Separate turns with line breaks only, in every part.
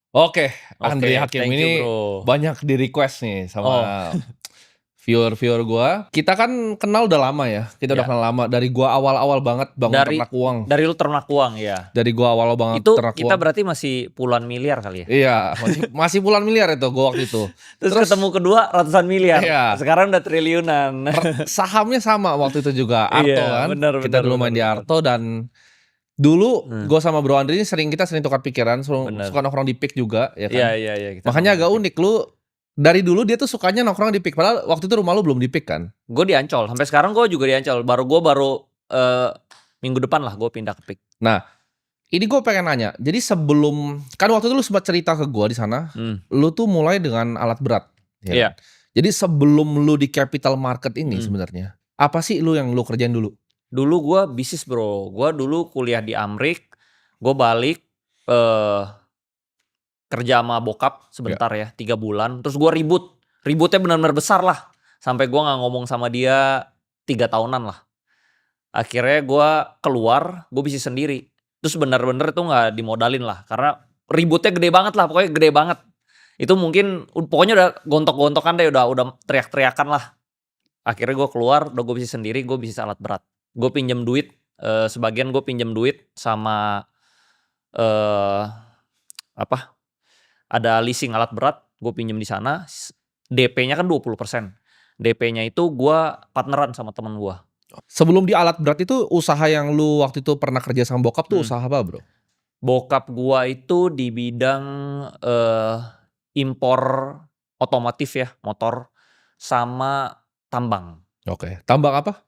Oke, Andri
Oke,
Hakim
thank you,
ini
Bro.
banyak di-request nih
Oh,
sama viewer-viewer gua. Kita kan kenal udah lama ya, kita udah
ya.
kenal lama dari gua awal-awal banget bangun
Dari
ternak uang.
dari lu ternak uang, ya.
Dari gua awal banget
Itu
ternak
kita
uang.
berarti masih puluhan miliar kali ya?
Iya, masih masih puluhan miliar itu gua waktu itu.
Terus ketemu
Terus
kedua ratusan miliar,
iya,
sekarang udah triliunan.
sahamnya sama waktu itu juga,
Iya,
Arto kan.
benar
Kita
benar
dulu
benar
main di
benar.
Arto dan dulu
Mmm,
gua sama Bro Andri ini kita sering tukar pikiran, suka
bener.
nongkrong di PIK juga ya
Iya
kan.
iya iya, kita
Makanya
nongkrong di
agak
PIK.
unik, lu dari dulu dia tuh sukanya nongkrong di PIK, padahal waktu itu rumah lu belum di PIK kan?
Gue di Ancol, sampai sekarang gue juga di Ancol. Baru, minggu depan lah gue pindah ke PIK.
Nah, ini gue pengen nanya, jadi sebelum kan waktu itu lu sempat cerita ke gue di sana,
Mmm,
lu tuh mulai dengan alat berat, ya kan?
iya,
Jadi sebelum lu di capital market ini
mhm.
sebenarnya, apa sih yang lu kerjain dulu?
Dulu gue bisnis, Bro. Gue dulu kuliah di Amrik, gue balik, eee kerja sama bokap
Ya.
sebentar ya, 3 bulan, terus gue ribut. Ributnya benar-benar besar lah, sampai gue nggak ngomong sama dia 3 tahunan lah. Akhirnya gue keluar, gue bisnis sendiri. Terus bener-bener itu nggak dimodalin lah, karena ributnya gede banget lah, pokoknya gede banget. Itu mungkin pokoknya udah gontok-gontokan deh, udah teriak-teriakan lah. Akhirnya gue keluar, udah gue bisnis sendiri, gue bisnis alat berat. Gue pinjam duit, sebagian gue pinjam duit sama, eee, apa, ada leasing alat berat, gue pinjem di sana, DP-nya kan 20%. DP-nya itu gue partneran sama temen gue.
Sebelum di alat berat itu usaha yang lu waktu itu pernah kerja sama bokap tuh
Mhm.
usaha apa, Bro?
Bokap gue itu di bidang, eee, impor otomotif ya, motor, sama tambang.
Oke, tambang apa?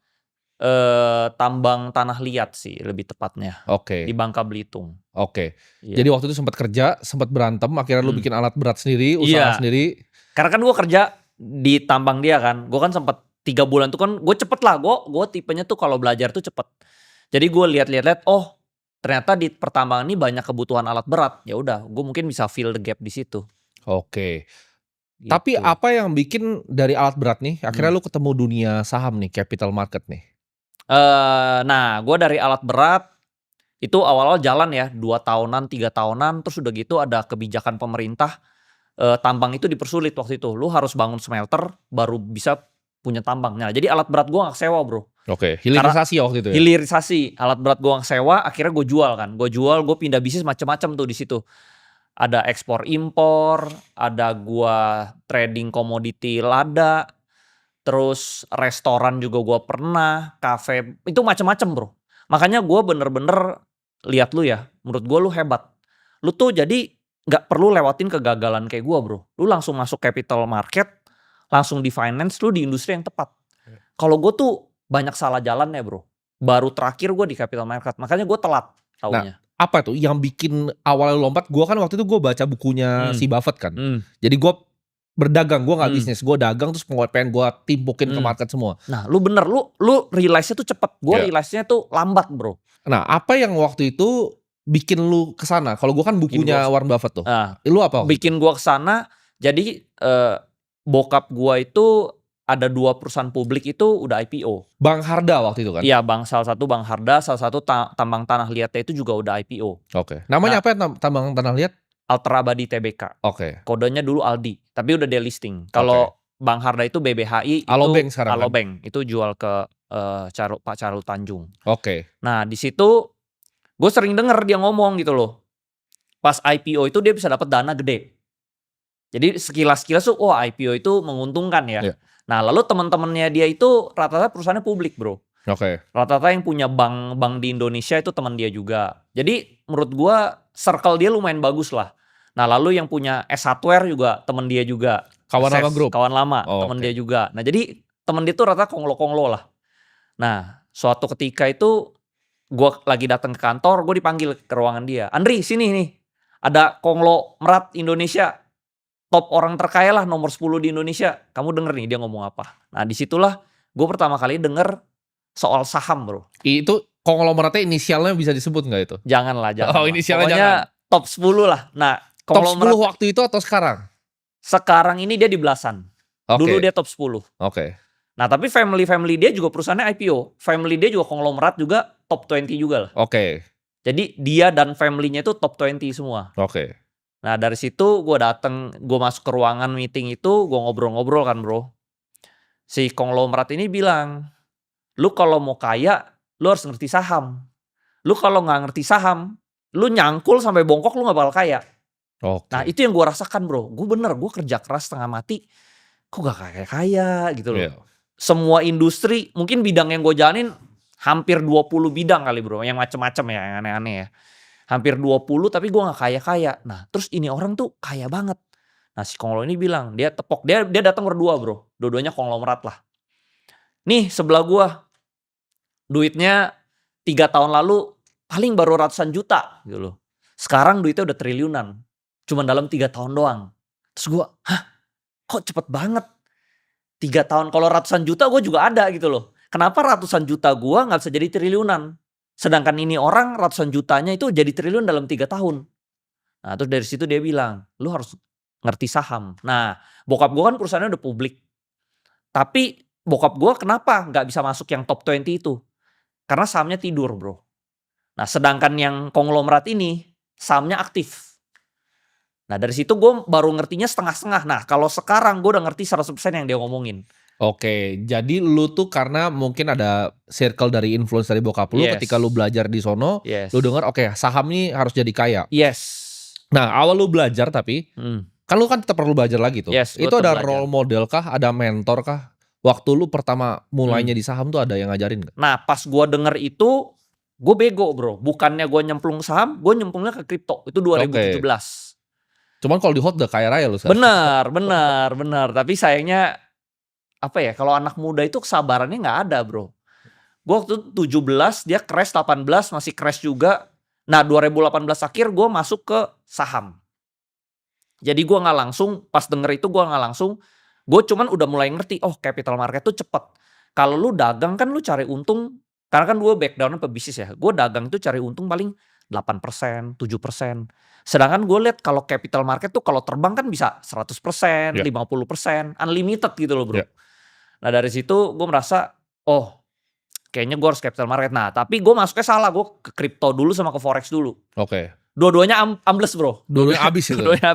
Tambang tanah liat sih lebih tepatnya, di
Oke,
Bangka Belitung.
oke.
Iya,
Jadi waktu itu sempat kerja, sempat berantem, akhirnya lu
mhm.
bikin alat berat sendiri, usaha
Iya.
sendiri.
Karena kan gue kerja di tambang dia kan, gue kan sempet 3 bulan tuh kan gue cepet lah, gue tipenya tuh kalau belajar tuh cepet. Jadi gue lihat-lihat, oh ternyata di pertambangan ini banyak kebutuhan alat berat, ya udah gue mungkin bisa fill the gap di situ,
Oke. Tapi
gitu.
apa yang bikin dari alat berat nih, akhirnya
Mmm.
lu ketemu dunia saham nih, capital market nih?
Nah gue dari alat berat, itu awal-awal jalan ya 2 tahunan, 3 tahunan, terus udah gitu ada kebijakan pemerintah, tambang itu dipersulit waktu itu, lu harus bangun smelter baru bisa punya tambang. Nah jadi alat berat gue nggak sewa, Bro.
Oke,
Karena
hilirisasi waktu itu ya?
hilirisasi, alat berat gua sewa, akhirnya gue jual kan. Gue jual, gue pindah bisnis macem-macem tuh di situ. Ada ekspor impor, ada gua trading komoditi lada, terus restoran juga gua pernah, kafe, itu macem-macem, Bro. Makanya gue bener-bener lihat lu ya, menurut gue lu hebat. Lu tuh jadi nggak perlu lewatin kegagalan kayak gua, Bro. Lu langsung masuk capital market, langsung di finance, lu di industri yang tepat. Kalau gue tuh banyak salah jalannya, Bro. Baru terakhir gue di capital market, makanya gue telat
Nah,
taunya.
apa tuh yang bikin awalnya lu lompat? Gua kan waktu itu gua baca bukunya
Mmm,
si Buffett kan.
mmm,
Jadi gua berdagang, gua nggak
mmm,
bisnis, gua dagang terus pengen gua timpukin ke
mmm.
market semua.
Nah, lu bener, lu realize-nya tuh cepet, gue
Ya.
realize-nya tuh lambat, Bro.
Nah, apa yang waktu itu bikin lu ke sana? Kalau gua kan
Bikin gua
bukunya Warren Buffett tuh.
nah,
Lu apa waktu itu?
bikin gua ke sana, jadi, bokap gua itu ada 2 perusahaan publik itu udah IPO.
Bang Harda waktu itu kan?
Iya, salah satu Bang Harda, salah satu tambang tanah liatnya itu juga udah IPO.
Oke. Namanya
Nah,
apa ya tambang tanah liat?
Ultra Abadi Tbk.
Oke,
Kodenya dulu Aldi, tapi udah delisting.
oke.
Kalau Bang Harda itu BBHI, itu
Alobank sekarang kan?
Alobank, itu jual ke, Pak Charul Tanjung.
Oke.
Nah, di situ gue sering denger dia ngomong gitu loh, pas IPO itu dia bisa dapat dana gede. Jadi sekilas-sekilas tuh, wah IPO itu menguntungkan ya.
Iya.
Nah, lalu teman-temannya dia itu rata-rata perusahaannya publik, Bro.
Oke.
Rata-rata yang punya bank di Indonesia itu teman dia juga. Jadi menurut gua circle dia lumayan bagus lah. Nah, lalu yang punya S Hardware juga teman dia juga.
Kawan lama
Ses,
grup?
kawan lama,
Oh,
teman
oke.
dia juga. Nah, jadi teman dia tuh rata konglo-konglo lah. Nah, suatu ketika itu gua lagi datang ke kantor, gue dipanggil ke ruangan dia. Andri, sini nih. Ada konglomerat Indonesia, top orang terkaya lah, nomor 10 di Indonesia. Kamu denger nih dia ngomong apa. Nah, disitulah gue pertama kali denger soal saham, Bro.
Itu konglomeratnya inisialnya bisa disebut nggak itu?
Janganlah,
Oh,
janganlah.
inisialnya
Pokoknya
jangan.
top 10 lah. Nah,
Top 10
konglomerat
waktu itu atau sekarang?
sekarang ini dia di belasan. Dulu
Oke,
dia top 10.
oke.
Nah, tapi family dia juga perusahaannya IPO. Family dia juga konglomerat juga top 20 juga lah.
Oke,
Jadi dia dan family-nya itu top 20 semua.
oke.
Nah dari situ gue masuk ke ruangan meeting itu, gue ngobrol-ngobrol kan bro. Si konglomerat ini bilang, lu kalau mau kaya, lu harus ngerti saham. Lu kalau nggak ngerti saham, lu nyangkul sampai bongkok lu nggak bakal kaya. Nah
Oke.
itu yang gue rasakan bro. Gue kerja keras setengah mati, kok gak kaya-kaya gitu loh.
Iya.
Semua industri, mungkin bidang yang gue jalanin hampir 20 bidang kali bro, yang macem-macem ya, yang aneh-aneh ya. Hampir 20 tapi gue gak kaya-kaya. Nah terus ini orang tuh kaya banget. Nah si konglo ini bilang, dia tepok, dia datang berdua bro. Dua-duanya konglomerat lah. Nih sebelah gue, duitnya 3 tahun lalu paling baru ratusan juta gitu loh. Sekarang duitnya udah triliunan. Cuma dalam 3 tahun doang. Terus gue, hah kok cepet banget? 3 tahun, kalau ratusan juta gue juga ada gitu loh. Kenapa ratusan juta gue gak bisa jadi triliunan? Sedangkan ini orang ratusan jutanya itu jadi triliun dalam 3 tahun. Nah terus dari situ dia bilang, lu harus ngerti saham. Nah bokap gue kan perusahaannya udah publik. Tapi bokap gue kenapa gak bisa masuk yang top 20 itu? Karena sahamnya tidur bro. Nah sedangkan yang konglomerat ini sahamnya aktif. Nah dari situ gue baru ngertinya setengah-setengah. Nah kalau sekarang gue udah ngerti 100% yang dia ngomongin.
Oke, jadi lu tuh karena mungkin ada circle dari influence dari bokap lu, ketika lu
Yes.
belajar di sono,
Yes.
lu denger oke saham nih harus jadi kaya.
Yes.
Nah awal lu belajar tapi,
Hmm.
kan lu kan tetap perlu belajar lagi tuh.
Yes, gua
Itu
tetap
ada
belajar.
role model kah, ada mentor kah? Waktu lu pertama mulainya di saham tuh ada yang ngajarin nggak?
Nah pas gue denger itu, gue bego bro. Bukannya gue nyemplung saham, gue nyemplungnya ke kripto. Itu 2017.
Oke. Cuman kalau di hot udah kaya raya lu sekarang.
Benar. Tapi sayangnya, apa ya, kalau anak muda itu kesabarannya nggak ada bro. Gue waktu itu 17, dia crash 18, masih crash juga. Nah 2018 akhir gue masuk ke saham. Jadi gue nggak langsung, pas denger itu gue nggak langsung, gue cuman udah mulai ngerti, oh capital market tuh cepet. Kalau lu dagang kan lu cari untung, karena kan gue backgroundnya pebisnis ya, gue dagang itu cari untung paling 8%, 7%. Sedangkan gue lihat kalau capital market tuh kalau terbang kan bisa 100%,
Ya.
50%, unlimited gitu loh bro.
Ya.
Nah dari situ gue merasa, oh kayaknya gue harus capital market. Nah tapi gue masuknya salah, gue ke crypto dulu sama ke forex dulu.
Oke.
Dua-duanya ambles bro.
Dua-duanya habis itu.
Dua-duanya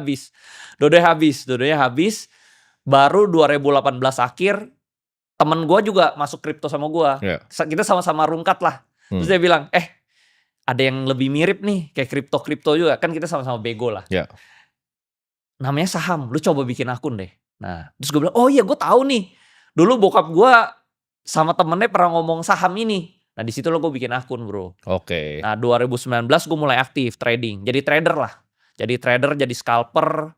habis. Baru 2018 akhir, temen gue juga masuk kripto sama gue.
Ya.
Kita sama-sama rungkat lah. Terus dia bilang, ada yang lebih mirip nih, kayak kripto juga. Kan kita sama-sama bego lah.
Ya.
Namanya saham, lu coba bikin akun deh. Nah, terus gue bilang, oh iya gue tahu nih. Dulu bokap gue sama temennya pernah ngomong saham ini. Nah di situ lo gue bikin akun bro.
Oke.
Nah 2019 gue mulai aktif trading. Jadi trader lah. Jadi trader, jadi scalper.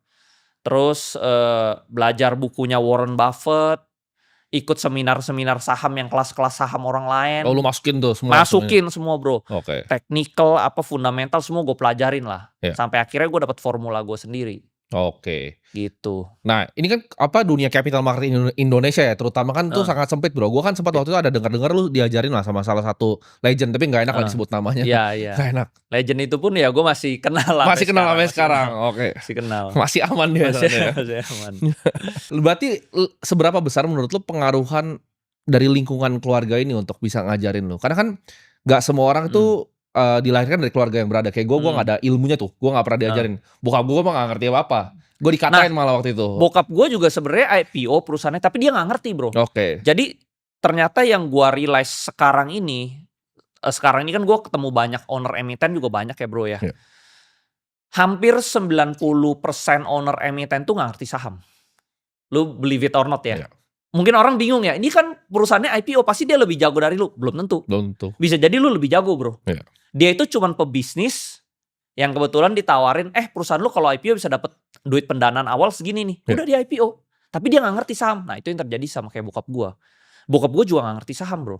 Terus belajar bukunya Warren Buffett. Ikut seminar-seminar saham yang kelas-kelas saham orang lain.
Oh lu masukin tuh semua.
Masukin semua bro.
Oke.
Technical, fundamental semua gue pelajarin lah.
Ya.
Sampai akhirnya gue dapet formula gue sendiri.
Oke.
Gitu.
Nah ini kan dunia capital market Indonesia ya, terutama kan tuh sangat sempit bro. Gue kan sempat waktu itu ada dengar lu diajarin lah sama salah satu legend, tapi nggak enak lah disebut namanya.
Iya.
Gak enak.
Legend itu pun ya gue masih kenal lah.
Masih kenal sampai sekarang. Oke.
Masih kenal.
Masih aman dia.
Masih aman.
Berarti seberapa besar menurut lu pengaruhan dari lingkungan keluarga ini untuk bisa ngajarin lu? Karena kan nggak semua orang tuh dilahirkan dari keluarga yang berada. Kayak gue nggak ada ilmunya tuh. Gue nggak pernah diajarin. Bokap gue mah nggak ngerti apa-apa. Gue dikatain malah waktu itu.
Bokap gue juga sebenarnya IPO perusahaannya, tapi dia nggak ngerti bro.
Oke.
Jadi ternyata yang gue realize sekarang ini kan gue ketemu banyak owner emiten juga banyak ya bro ya.
Yeah.
Hampir 90% owner emiten tuh nggak ngerti saham. Lu believe it or not ya.
Yeah.
Mungkin orang bingung ya, ini kan perusahaannya IPO, pasti dia lebih jago dari lu. Belum tentu. Bisa jadi lu lebih jago bro.
Yeah.
Dia itu cuman pebisnis yang kebetulan ditawarin, perusahaan lu kalau IPO bisa dapet duit pendanaan awal segini nih. Udah di IPO. Tapi dia gak ngerti saham. Nah itu yang terjadi sama kayak bokap gue. Bokap gue juga gak ngerti saham bro.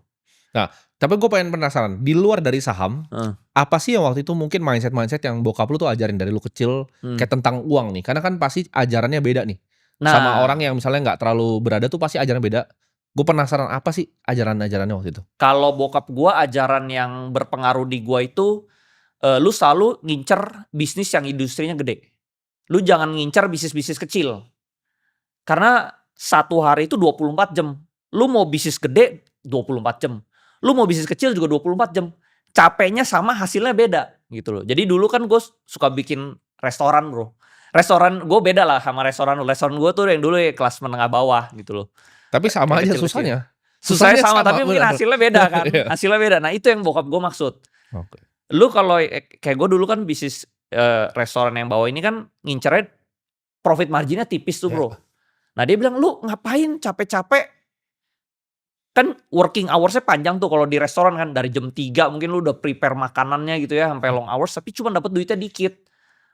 Nah tapi gue pengen penasaran, di luar dari saham, apa sih yang waktu itu mungkin mindset yang bokap lu tuh ajarin dari lu kecil, kayak tentang uang nih. Karena kan pasti ajarannya beda nih. Nah, sama orang yang misalnya gak terlalu berada tuh pasti ajarannya beda. Gue penasaran apa sih ajaran-ajarannya waktu itu?
Kalau bokap gue, ajaran yang berpengaruh di gue itu, lu selalu ngincer bisnis yang industrinya gede. Lu jangan ngincer bisnis-bisnis kecil. Karena satu hari itu 24 jam. Lu mau bisnis gede 24 jam. Lu mau bisnis kecil juga 24 jam. Capeknya sama, hasilnya beda gitu loh. Jadi dulu kan gue suka bikin restoran bro. Restoran gue beda lah sama restoran gue tuh yang dulu ya kelas menengah bawah gitu loh.
Tapi sama aja
Kecil-kecil.
susahnya.
Susahnya sama tapi mungkin
bener.
hasilnya beda kan.
Iya.
Hasilnya beda. Nah itu yang bokap gue maksud.
Oke.
Lu kalau kayak gue dulu kan bisnis restoran yang bawah ini kan ngincernya profit marginnya tipis tuh bro. Nah dia bilang lu ngapain capek-capek. Kan working hoursnya panjang tuh kalau di restoran kan. Dari jam 3 mungkin lu udah prepare makanannya gitu ya. Sampai long hours tapi cuma dapat duitnya dikit.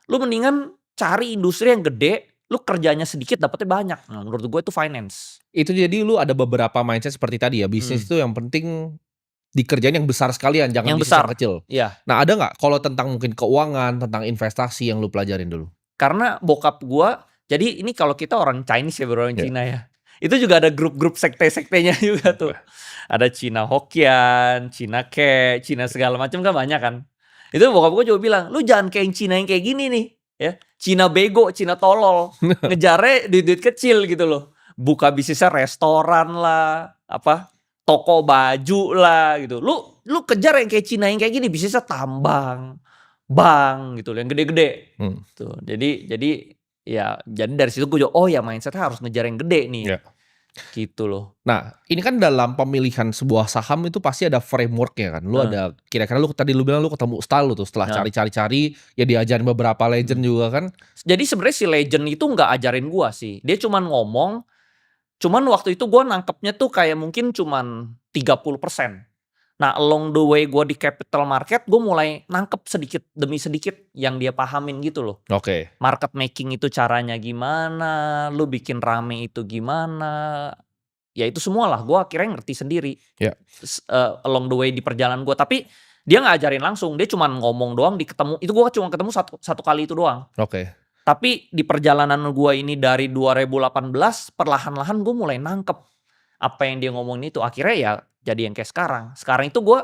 Lu mendingan cari industri yang gede. Lu kerjanya sedikit dapetnya banyak. Nah menurut gue itu finance.
Itu jadi lu ada beberapa mindset seperti tadi ya. Bisnis itu yang penting dikerjain yang besar sekalian. Jangan
Yang
bisnis
besar.
yang kecil.
Iya.
Nah ada gak kalau tentang mungkin keuangan, tentang investasi yang lu pelajarin dulu?
Karena bokap gue. Jadi ini kalau kita orang Chinese ya orang Cina ya. Itu juga ada grup-grup sekte-sektenya juga tuh. Ada Cina Hokian, Cina Ke, Cina segala macam kan banyak kan. Itu bokap gue juga bilang, lu jangan kayak Cina yang kayak gini nih. Ya, Cina bego, Cina tolol, ngejarnya duit-duit kecil gitu loh. Buka bisnisnya restoran lah, toko baju lah gitu. Lu kejar yang kayak Cina yang kayak gini, bisnisnya tambang, bank gitu loh, yang gede-gede. Tuh, jadi dari situ gue juga, oh ya mindsetnya harus ngejar yang gede nih. Gitu loh.
Nah, ini kan dalam pemilihan sebuah saham itu pasti ada frameworknya kan. Lu ada kira-kira lu bilang lu ketemu style lu tuh setelah cari-cari ya diajarin beberapa legend juga kan.
Jadi sebenarnya si legend itu nggak ajarin gua sih. Dia cuman ngomong. Cuman waktu itu gua nangkepnya tuh kayak mungkin cuman 30%. Nah, along the way gua di capital market, gua mulai nangkep sedikit demi sedikit yang dia pahamin gitu loh.
Oke.
Market making itu caranya gimana, lu bikin rame itu gimana. Ya itu semua lah, gue akhirnya ngerti sendiri. Along the way di perjalanan gue. Tapi dia gak ajarin langsung, dia cuma ngomong doang itu gue cuma ketemu satu kali itu doang.
Oke.
Tapi di perjalanan gue ini dari 2018, perlahan-lahan gue mulai nangkep apa yang dia ngomongin itu. Akhirnya ya jadi yang kayak sekarang. Sekarang itu gue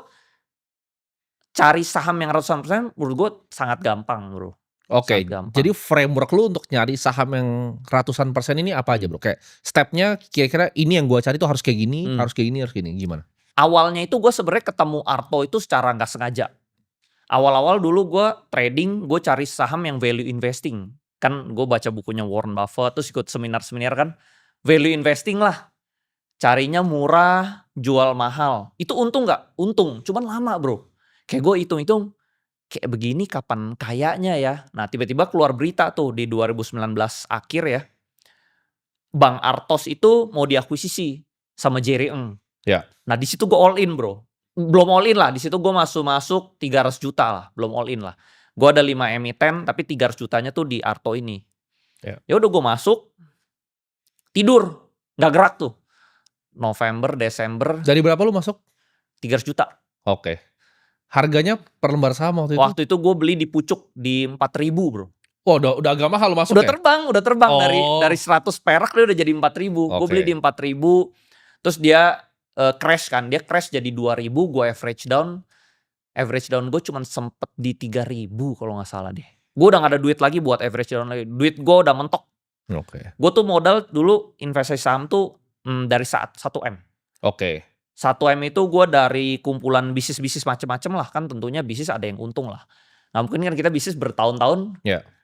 cari saham yang ratusan persen menurut gue sangat gampang bro.
Oke, jadi framework lu untuk nyari saham yang ratusan persen ini apa aja bro? Kayak stepnya kira-kira ini yang gue cari tuh harus kayak gini, harus kayak gini, gimana?
Awalnya itu gue sebenarnya ketemu Arto itu secara gak sengaja. Awal-awal dulu gue trading, gue cari saham yang value investing. Kan gue baca bukunya Warren Buffett, terus ikut seminar-seminar kan. Value investing lah. Carinya murah, jual mahal. Itu untung gak? Untung, cuman lama bro. Kayak gue hitung-hitung, kayak begini kapan kayaknya ya. Nah tiba-tiba keluar berita tuh di 2019 akhir ya. Bank Artos itu mau diakuisisi sama Jerry Ng.
Ya.
Nah di situ gue all in bro. Belum all in lah, di situ gue masuk 300 juta lah. Belum all in lah. Gue ada 5 emiten tapi 300 jutanya tuh di Arto ini. Ya udah gue masuk. Tidur. Gak gerak tuh. November, Desember.
Jadi berapa lu masuk?
300 juta.
Oke. Harganya per lembar saham waktu itu?
Waktu itu gue beli di pucuk di 4.000 bro.
Oh udah agak mahal masuk
udah
ya?
Udah terbang dari 100 perak dia udah jadi 4.000. Gue beli di 4.000. Terus dia crash kan. Dia crash jadi 2.000. Gue average down. Average down gue cuman sempet di 3.000 kalau gak salah deh. Gue udah gak ada duit lagi buat average down lagi. Duit gue udah mentok. Gue tuh modal dulu investasi saham tuh dari 1M. 1M itu gue dari kumpulan bisnis-bisnis macem-macem lah. Kan tentunya bisnis ada yang untung lah. Nah mungkin kan kita bisnis bertahun-tahun.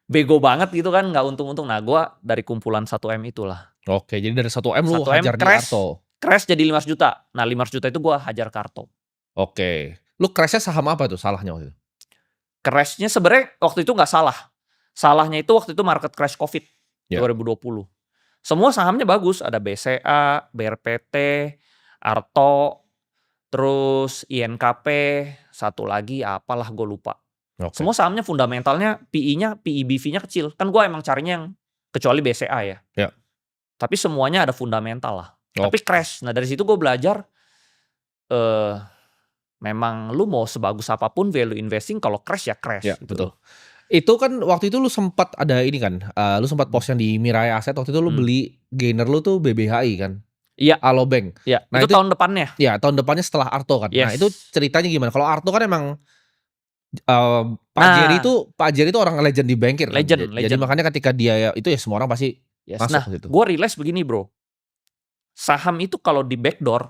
Bego banget gitu kan. Gak untung-untung. Nah gue dari kumpulan 1M itulah.
Oke, jadi dari 1M lu hajar di Arto.
Crash jadi 500 juta. Nah 500 juta itu gue hajar ke Arto.
Oke. Lu crashnya saham apa tuh salahnya waktu itu?
Crashnya sebenarnya waktu itu gak salah. Salahnya itu waktu itu market crash COVID 2020. Semua sahamnya bagus. Ada BCA, BRPT, Arto, terus INKP, satu lagi apalah gue lupa. Semua sahamnya fundamentalnya PE-nya, PE/BV-nya kecil. Kan gue emang carinya yang kecuali BCA ya. Tapi semuanya ada fundamental lah. Tapi crash. Nah dari situ gue belajar memang lu mau sebagus apapun value investing kalau crash ya crash.
Gitu. Betul. Itu kan waktu itu lu sempat ada ini kan, lu sempat post yang di Mirai Asset waktu itu lu beli gainer lu tuh BBHI kan?
Iya.
Alobank.
Iya. Nah itu tahun depannya.
Iya tahun depannya setelah Arto kan. Nah itu ceritanya gimana? Kalau Arto kan emang Pak Jerry itu orang legend di bankir kan?
Legend.
Jadi makanya ketika dia itu ya semua orang pasti masuk
nah,
gitu.
Gue realize begini bro. Saham itu kalau di backdoor,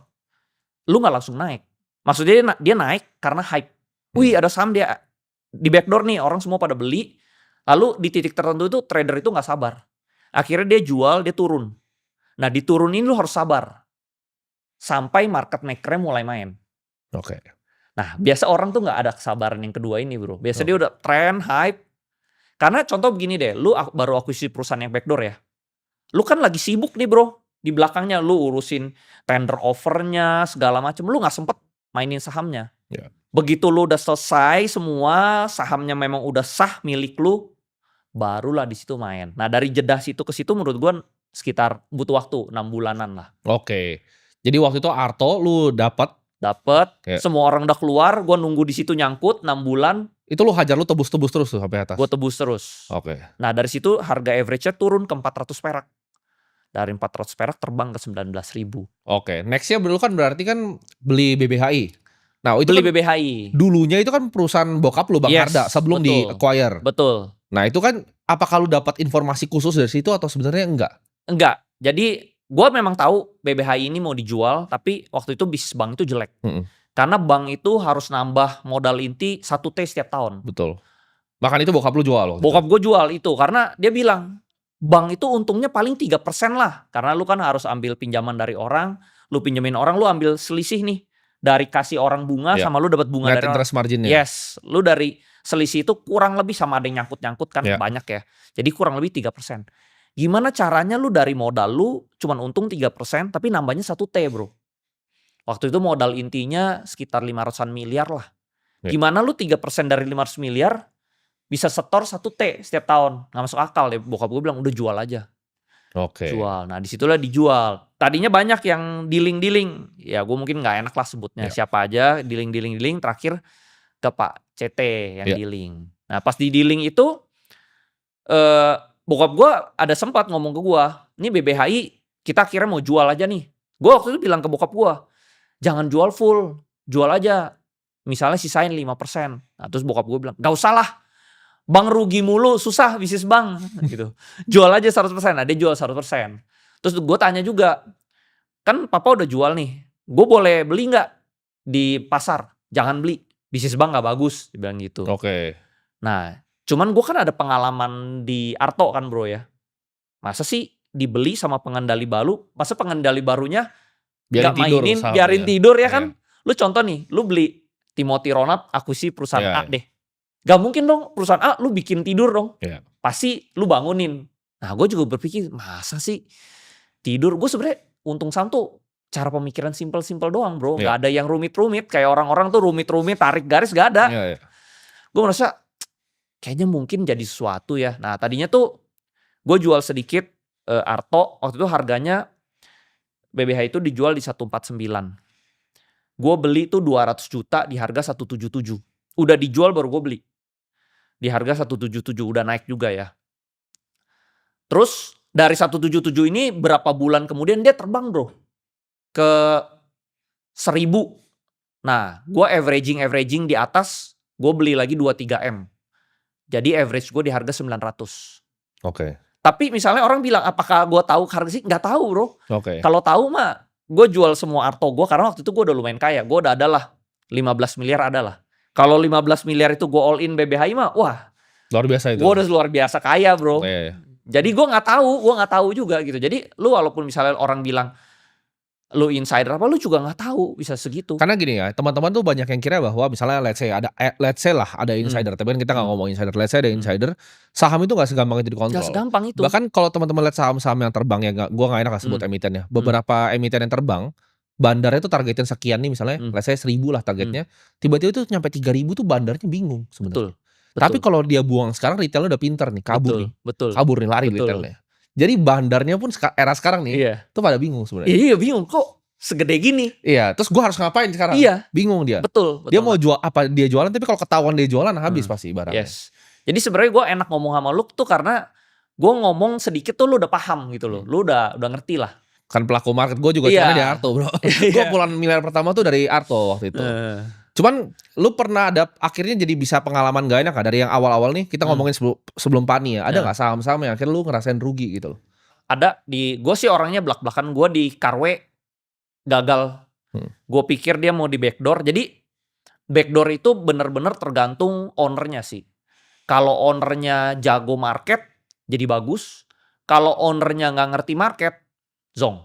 lu gak langsung naik. Maksudnya dia naik karena hype. Wih ada saham dia di backdoor nih, orang semua pada beli. Lalu di titik tertentu itu trader itu nggak sabar. Akhirnya dia jual, dia turun. Nah diturunin lu harus sabar. Sampai market maker-nya mulai main.
Oke.
Nah biasa orang tuh nggak ada kesabaran yang kedua ini bro. Biasa dia udah trend, hype. Karena contoh begini deh, lu baru akuisisi perusahaan yang backdoor ya. Lu kan lagi sibuk nih bro. Di belakangnya lu urusin tender offernya, segala macam. Lu gak sempet mainin sahamnya.
Yeah.
Begitu lu udah selesai semua, sahamnya memang udah sah milik lu, barulah di situ main. Nah dari jeda situ ke situ menurut gue sekitar butuh waktu 6 bulanan lah.
Oke. Jadi waktu itu Arto lu dapat,
semua orang udah keluar, gue nunggu di situ nyangkut 6 bulan.
Itu lu hajar, lu tebus-tebus terus tuh sampai atas?
Gue tebus terus.
Oke.
Nah dari situ harga average-nya turun ke 400 perak. Dari 400 perak terbang ke 19.000.
Oke, nextnya dulu kan berarti kan beli BBHI. Nah itu
beli
kan
BBHI.
Dulunya itu kan perusahaan bokap lu Bang Harda sebelum di acquire.
Betul.
Nah itu kan apakah lu dapat informasi khusus dari situ atau sebenarnya enggak?
Enggak. Jadi gue memang tahu BBHI ini mau dijual, tapi waktu itu bisnis bank itu jelek. Karena bank itu harus nambah modal inti 1T setiap tahun.
Betul. Bahkan itu bokap lu jual loh.
Bokap gue jual itu karena dia bilang bank itu untungnya paling 3% lah. Karena lu kan harus ambil pinjaman dari orang, lu pinjemin orang, lu ambil selisih nih. Dari kasih orang bunga sama lu dapat bunga
net
dari
interest
orang.
Marginnya.
Yes, lu dari selisih itu kurang lebih sama ada yang nyangkut-nyangkut kan banyak ya. Jadi kurang lebih 3%. Gimana caranya lu dari modal lu cuman untung 3% tapi nambahnya 1T bro. Waktu itu modal intinya sekitar 500-an miliar lah. Gimana lu 3% dari 500 miliar bisa setor 1T setiap tahun. Gak masuk akal deh. Bokap gue bilang udah jual aja.
Oke.
Jual. Nah disitulah dijual. Tadinya banyak yang dealing-dealing. Ya gue mungkin gak enak lah sebutnya. Siapa aja dealing-dealing. Terakhir ke Pak CT yang dealing. Nah pas di dealing itu bokap gue ada sempat ngomong ke gue. Ini BBHI kita akhirnya mau jual aja nih. Gue waktu itu bilang ke bokap gue. Jangan jual full. Jual aja. Misalnya sisain 5%. Nah terus bokap gue bilang gak usah lah. Bang rugi mulu, susah bisnis bang gitu. Jual aja 100%. Nah dia jual 100%. Terus gue tanya juga, kan papa udah jual nih, gue boleh beli gak di pasar? Jangan beli, bisnis bang gak bagus, dia bilang gitu.
Oke.
Nah cuman gue kan ada pengalaman di Arto kan bro ya. Masa sih dibeli sama pengendali baru, masa pengendali barunya gak mainin, biarin tidur ya kan. Lu contoh nih, lu beli Timothy Ronald akuisisi perusahaan A deh. Gak mungkin dong perusahaan A lu bikin tidur dong. Pasti lu bangunin. Nah gue juga berpikir masa sih tidur. Gue sebenarnya untung saham tuh cara pemikiran simple-simple doang bro. Gak ada yang rumit-rumit. Kayak orang-orang tuh rumit-rumit tarik garis gak ada. Gue merasa kayaknya mungkin jadi sesuatu ya. Nah tadinya tuh gue jual sedikit Arto. Waktu itu harganya BBH itu dijual di 149. Gue beli tuh 200 juta di harga 177. Udah dijual baru gue beli. Di harga 177 udah naik juga ya. Terus dari 177 ini berapa bulan kemudian dia terbang bro. Ke 1000. Nah gue averaging di atas. Gue beli lagi 2-3M. Jadi average gue di harga 900.
Oke.
Tapi misalnya orang bilang apakah gue tahu harga sih? Gak tahu bro. Kalau tahu mah gue jual semua Arto gue. Karena waktu itu gue udah lumayan kaya. Gue udah adalah 15 miliar adalah. Kalau 15 miliar itu gue all in BBHI mah, wah.
Luar biasa itu.
Gue udah luar biasa kaya bro. Jadi gue gak tahu juga gitu. Jadi lu walaupun misalnya orang bilang, lu insider apa, lu juga gak tahu bisa segitu.
Karena gini ya, teman-teman tuh banyak yang kira bahwa misalnya let's say ada insider. Tapi kan kita gak ngomong insider, let's say ada insider. Saham itu gak segampang itu dikontrol.
Gak segampang itu.
Bahkan kalau teman-teman lihat saham-saham yang terbang ya, gue gak enak sebut emitennya. Beberapa emiten yang terbang, bandarnya tuh targetin sekian nih misalnya, let's say 1000 lah targetnya. Tiba-tiba itu nyampe 3000 tuh bandarnya bingung sebenarnya. Tapi kalau dia buang sekarang retailnya udah pinter nih, kabur nih. Kabur nih, lari retailnya. Jadi bandarnya pun era sekarang nih, tuh pada bingung sebenarnya.
Iya bingung, kok segede gini.
Iya, terus gue harus ngapain sekarang? Bingung dia.
Betul.
Dia mau jual apa dia jualan, tapi kalau ketahuan dia jualan habis pasti barangnya.
Jadi sebenarnya gue enak ngomong sama lu tuh karena gue ngomong sedikit tuh lu udah paham gitu loh. Lu udah ngerti lah.
Kan pelaku market gue juga caranya di Arto bro. Gue puluhan miliar pertama tuh dari Arto waktu itu. Cuman lu pernah ada akhirnya jadi bisa pengalaman gak enak gak? Dari yang awal-awal nih kita ngomongin sebelum Pani ya. Ada gak saham-saham yang akhirnya lu ngerasain rugi gitu loh?
Ada. Gue sih orangnya belak-belakan. Gue di Karwe gagal. Gue pikir dia mau di backdoor. Jadi backdoor itu bener-bener tergantung ownernya sih. Kalau ownernya jago market, jadi bagus. Kalau ownernya nggak ngerti market, zong.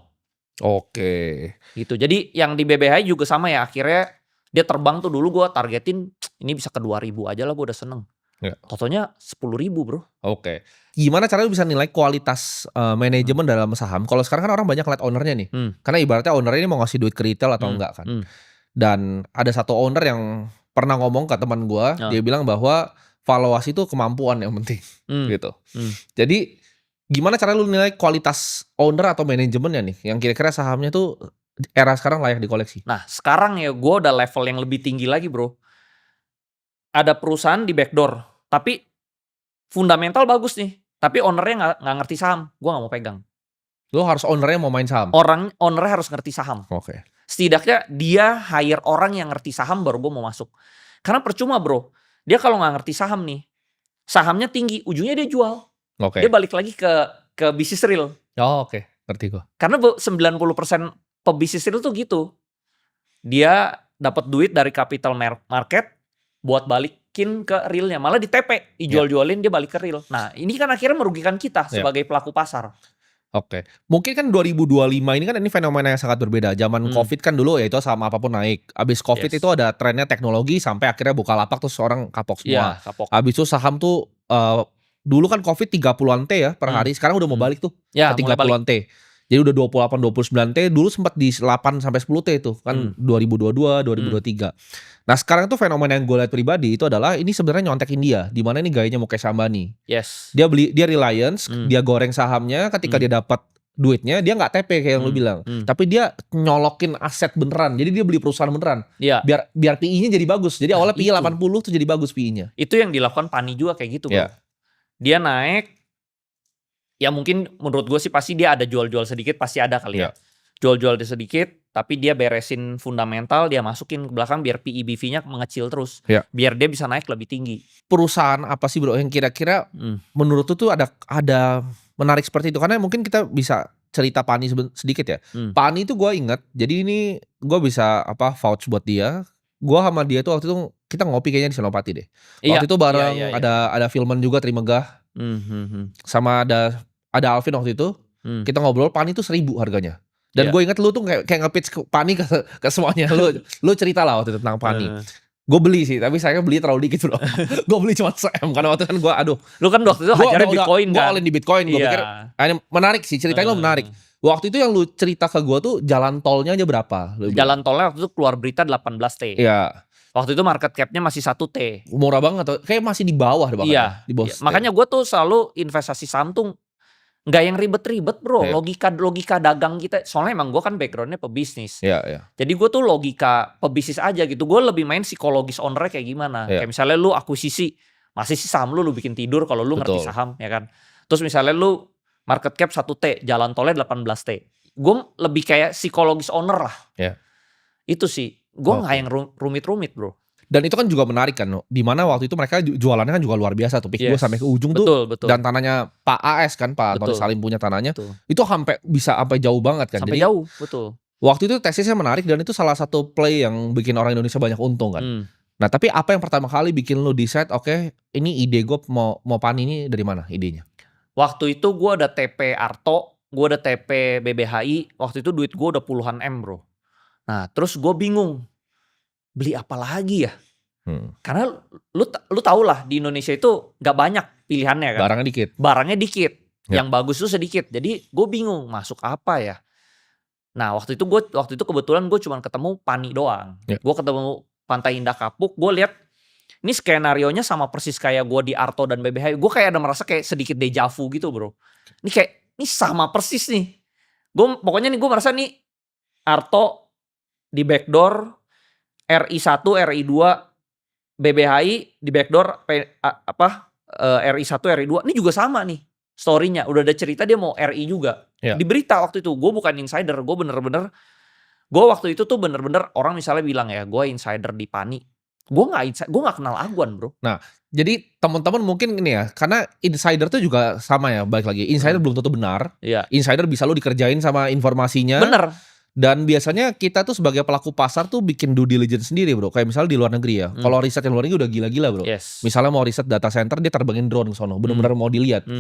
Oke.
Gitu. Jadi yang di BBHI juga sama ya. Akhirnya dia terbang tuh dulu gue targetin ini bisa ke 2.000 aja lah, gue udah seneng.
Ya.
Totalnya 10.000 bro.
Oke. Gimana caranya lu bisa nilai kualitas manajemen dalam saham? Kalau sekarang kan orang banyak lihat ownernya nih. Karena ibaratnya owner ini mau ngasih duit ke retail atau enggak kan. Dan ada satu owner yang pernah ngomong ke teman gua, dia bilang bahwa valuasi itu kemampuan yang penting gitu. Jadi gimana cara lu nilai kualitas owner atau manajemennya nih yang kira-kira sahamnya tuh era sekarang layak dikoleksi?
Nah sekarang ya gue udah level yang lebih tinggi lagi bro. Ada perusahaan di backdoor, tapi fundamental bagus nih, tapi ownernya nggak ngerti saham, gue nggak mau pegang.
Lu harus ownernya mau main saham?
Ownernya harus ngerti saham.
Oke.
Setidaknya dia hire orang yang ngerti saham baru gue mau masuk. Karena percuma bro, dia kalau nggak ngerti saham nih, sahamnya tinggi, ujungnya dia jual.
Oke.
Dia balik lagi ke bisnis real.
Oh oke, ngerti gue.
Karena 90% pebisnis real tuh gitu. Dia dapat duit dari capital market buat balikin ke realnya. Malah di TP, dijual-jualin dia balik ke real. Nah ini kan akhirnya merugikan kita sebagai pelaku pasar.
Oke, mungkin kan 2025 ini kan ini fenomena yang sangat berbeda. Zaman COVID kan dulu ya itu saham apapun naik. Abis COVID itu ada trennya teknologi sampai akhirnya Bukalapak tuh orang kapok semua.
Kapok.
Abis itu saham tuh dulu kan COVID 30-an T ya per hari. Sekarang udah mau balik tuh ke 30-an T. Jadi udah 28-29 T, dulu sempat di 8 sampai 10 T itu kan 2022, 2023. Nah sekarang tuh fenomena yang gue lihat pribadi itu adalah ini sebenarnya nyontekin dia, di mana ini gayanya Mukesh Ambani.
Yes.
Dia Reliance, dia goreng sahamnya, ketika dia dapat duitnya dia nggak TP kayak yang lu bilang, tapi dia nyolokin aset beneran. Jadi dia beli perusahaan beneran. Biar PI-nya jadi bagus. Jadi awalnya PI 80 tuh jadi bagus PI-nya.
Itu yang dilakukan Pani juga kayak gitu, bro. Dia naik. Ya mungkin menurut gue sih pasti dia ada jual-jual sedikit, pasti ada kali ya. Jual-jual sedikit, tapi dia beresin fundamental, dia masukin ke belakang biar PE BV-nya mengecil terus. Biar dia bisa naik lebih tinggi.
Perusahaan apa sih bro yang kira-kira menurut tuh ada menarik seperti itu? Karena mungkin kita bisa cerita Pani sedikit ya. Pani itu gue inget, jadi ini gue bisa vouch buat dia. Gue sama dia tuh waktu itu kita ngopi kayaknya di Senopati deh. Waktu itu bareng ada Filman juga Trimegah. Sama ada Alvin waktu itu, kita ngobrol Pani itu 1.000 harganya. Dan gue inget lu tuh kayak nge-pitch Pani ke semuanya. Lu cerita lah waktu itu tentang Pani. Gue beli sih, tapi saya beli terlalu dikit bro. Gue beli cuma 1 M karena waktu itu kan gue
lu kan waktu itu hajarnya Bitcoin kan.
Gue all in di Bitcoin. Gue pikir menarik sih, ceritanya lo menarik. Waktu itu yang lu cerita ke gue tuh jalan tolnya aja berapa?
Jalan tolnya waktu itu keluar berita 18 T.
Iya.
Waktu itu market cap-nya masih 1 T.
Murah banget, kayak masih di bawah bahkan.
Iya.
Di bawah
makanya gue tuh selalu investasi saham tuh nggak yang ribet-ribet bro. Logika dagang kita. Soalnya emang gue kan backgroundnya pebisnis. Jadi gue tuh logika pebisnis aja gitu. Gue lebih main psikologis ownernya kayak gimana. Kayak misalnya lu akuisisi, masih sih saham lu bikin tidur kalau lu ngerti saham ya kan. Terus misalnya lu market cap 1 T, jalan tolnya 18 T. Gue lebih kayak psikologis owner lah. Itu sih. Gue nggak yang rumit-rumit bro.
Dan itu kan juga menarik kan, dimana waktu itu mereka jualannya kan juga luar biasa tuh. Pick gue sampai ke ujung tuh. Dan tanahnya Pak AS kan, Pak Antoni Salim punya tanahnya. Itu bisa sampai jauh banget kan.
Sampai jauh, betul.
Waktu itu tesisnya menarik dan itu salah satu play yang bikin orang Indonesia banyak untung kan. Nah tapi apa yang pertama kali bikin lu decide, oke, ini ide gue mau Pani ini dari mana idenya?
Waktu itu gue ada TP Arto, gue ada TP BBHI. Waktu itu duit gue udah puluhan M bro. Nah terus gue bingung, beli apa lagi ya? Karena lu tau lah di Indonesia itu gak banyak pilihannya kan. Barangnya dikit. Yang bagus tuh sedikit. Jadi gue bingung masuk apa ya. Nah waktu itu kebetulan gue cuma ketemu Pani doang. Gue ketemu Pantai Indah Kapuk. Gue lihat ini skenarionya sama persis kayak gue di Arto dan BBH. Gue kayak ada merasa kayak sedikit deja vu gitu bro. Ini sama persis nih. Pokoknya nih gue merasa nih Arto di backdoor, RI1, RI2, BBHI di backdoor RI1, RI2. Ini juga sama nih story-nya. Udah ada cerita dia mau RI juga. Di berita waktu itu. Gue bukan insider. Gue waktu itu tuh bener-bener orang misalnya bilang ya, gue insider di Pani. Gue gak kenal Aguan bro.
Nah jadi teman-teman mungkin ini ya, karena insider tuh juga sama ya, balik lagi. Insider belum tentu benar. Insider bisa lo dikerjain sama informasinya.
Bener.
Dan biasanya kita tuh sebagai pelaku pasar tuh bikin due diligence sendiri bro. Kayak misalnya di luar negeri ya. Kalau riset yang luar negeri udah gila-gila bro.
Yes.
Misalnya mau riset data center, dia terbangin drone ke sono. Bener-bener mau dilihat.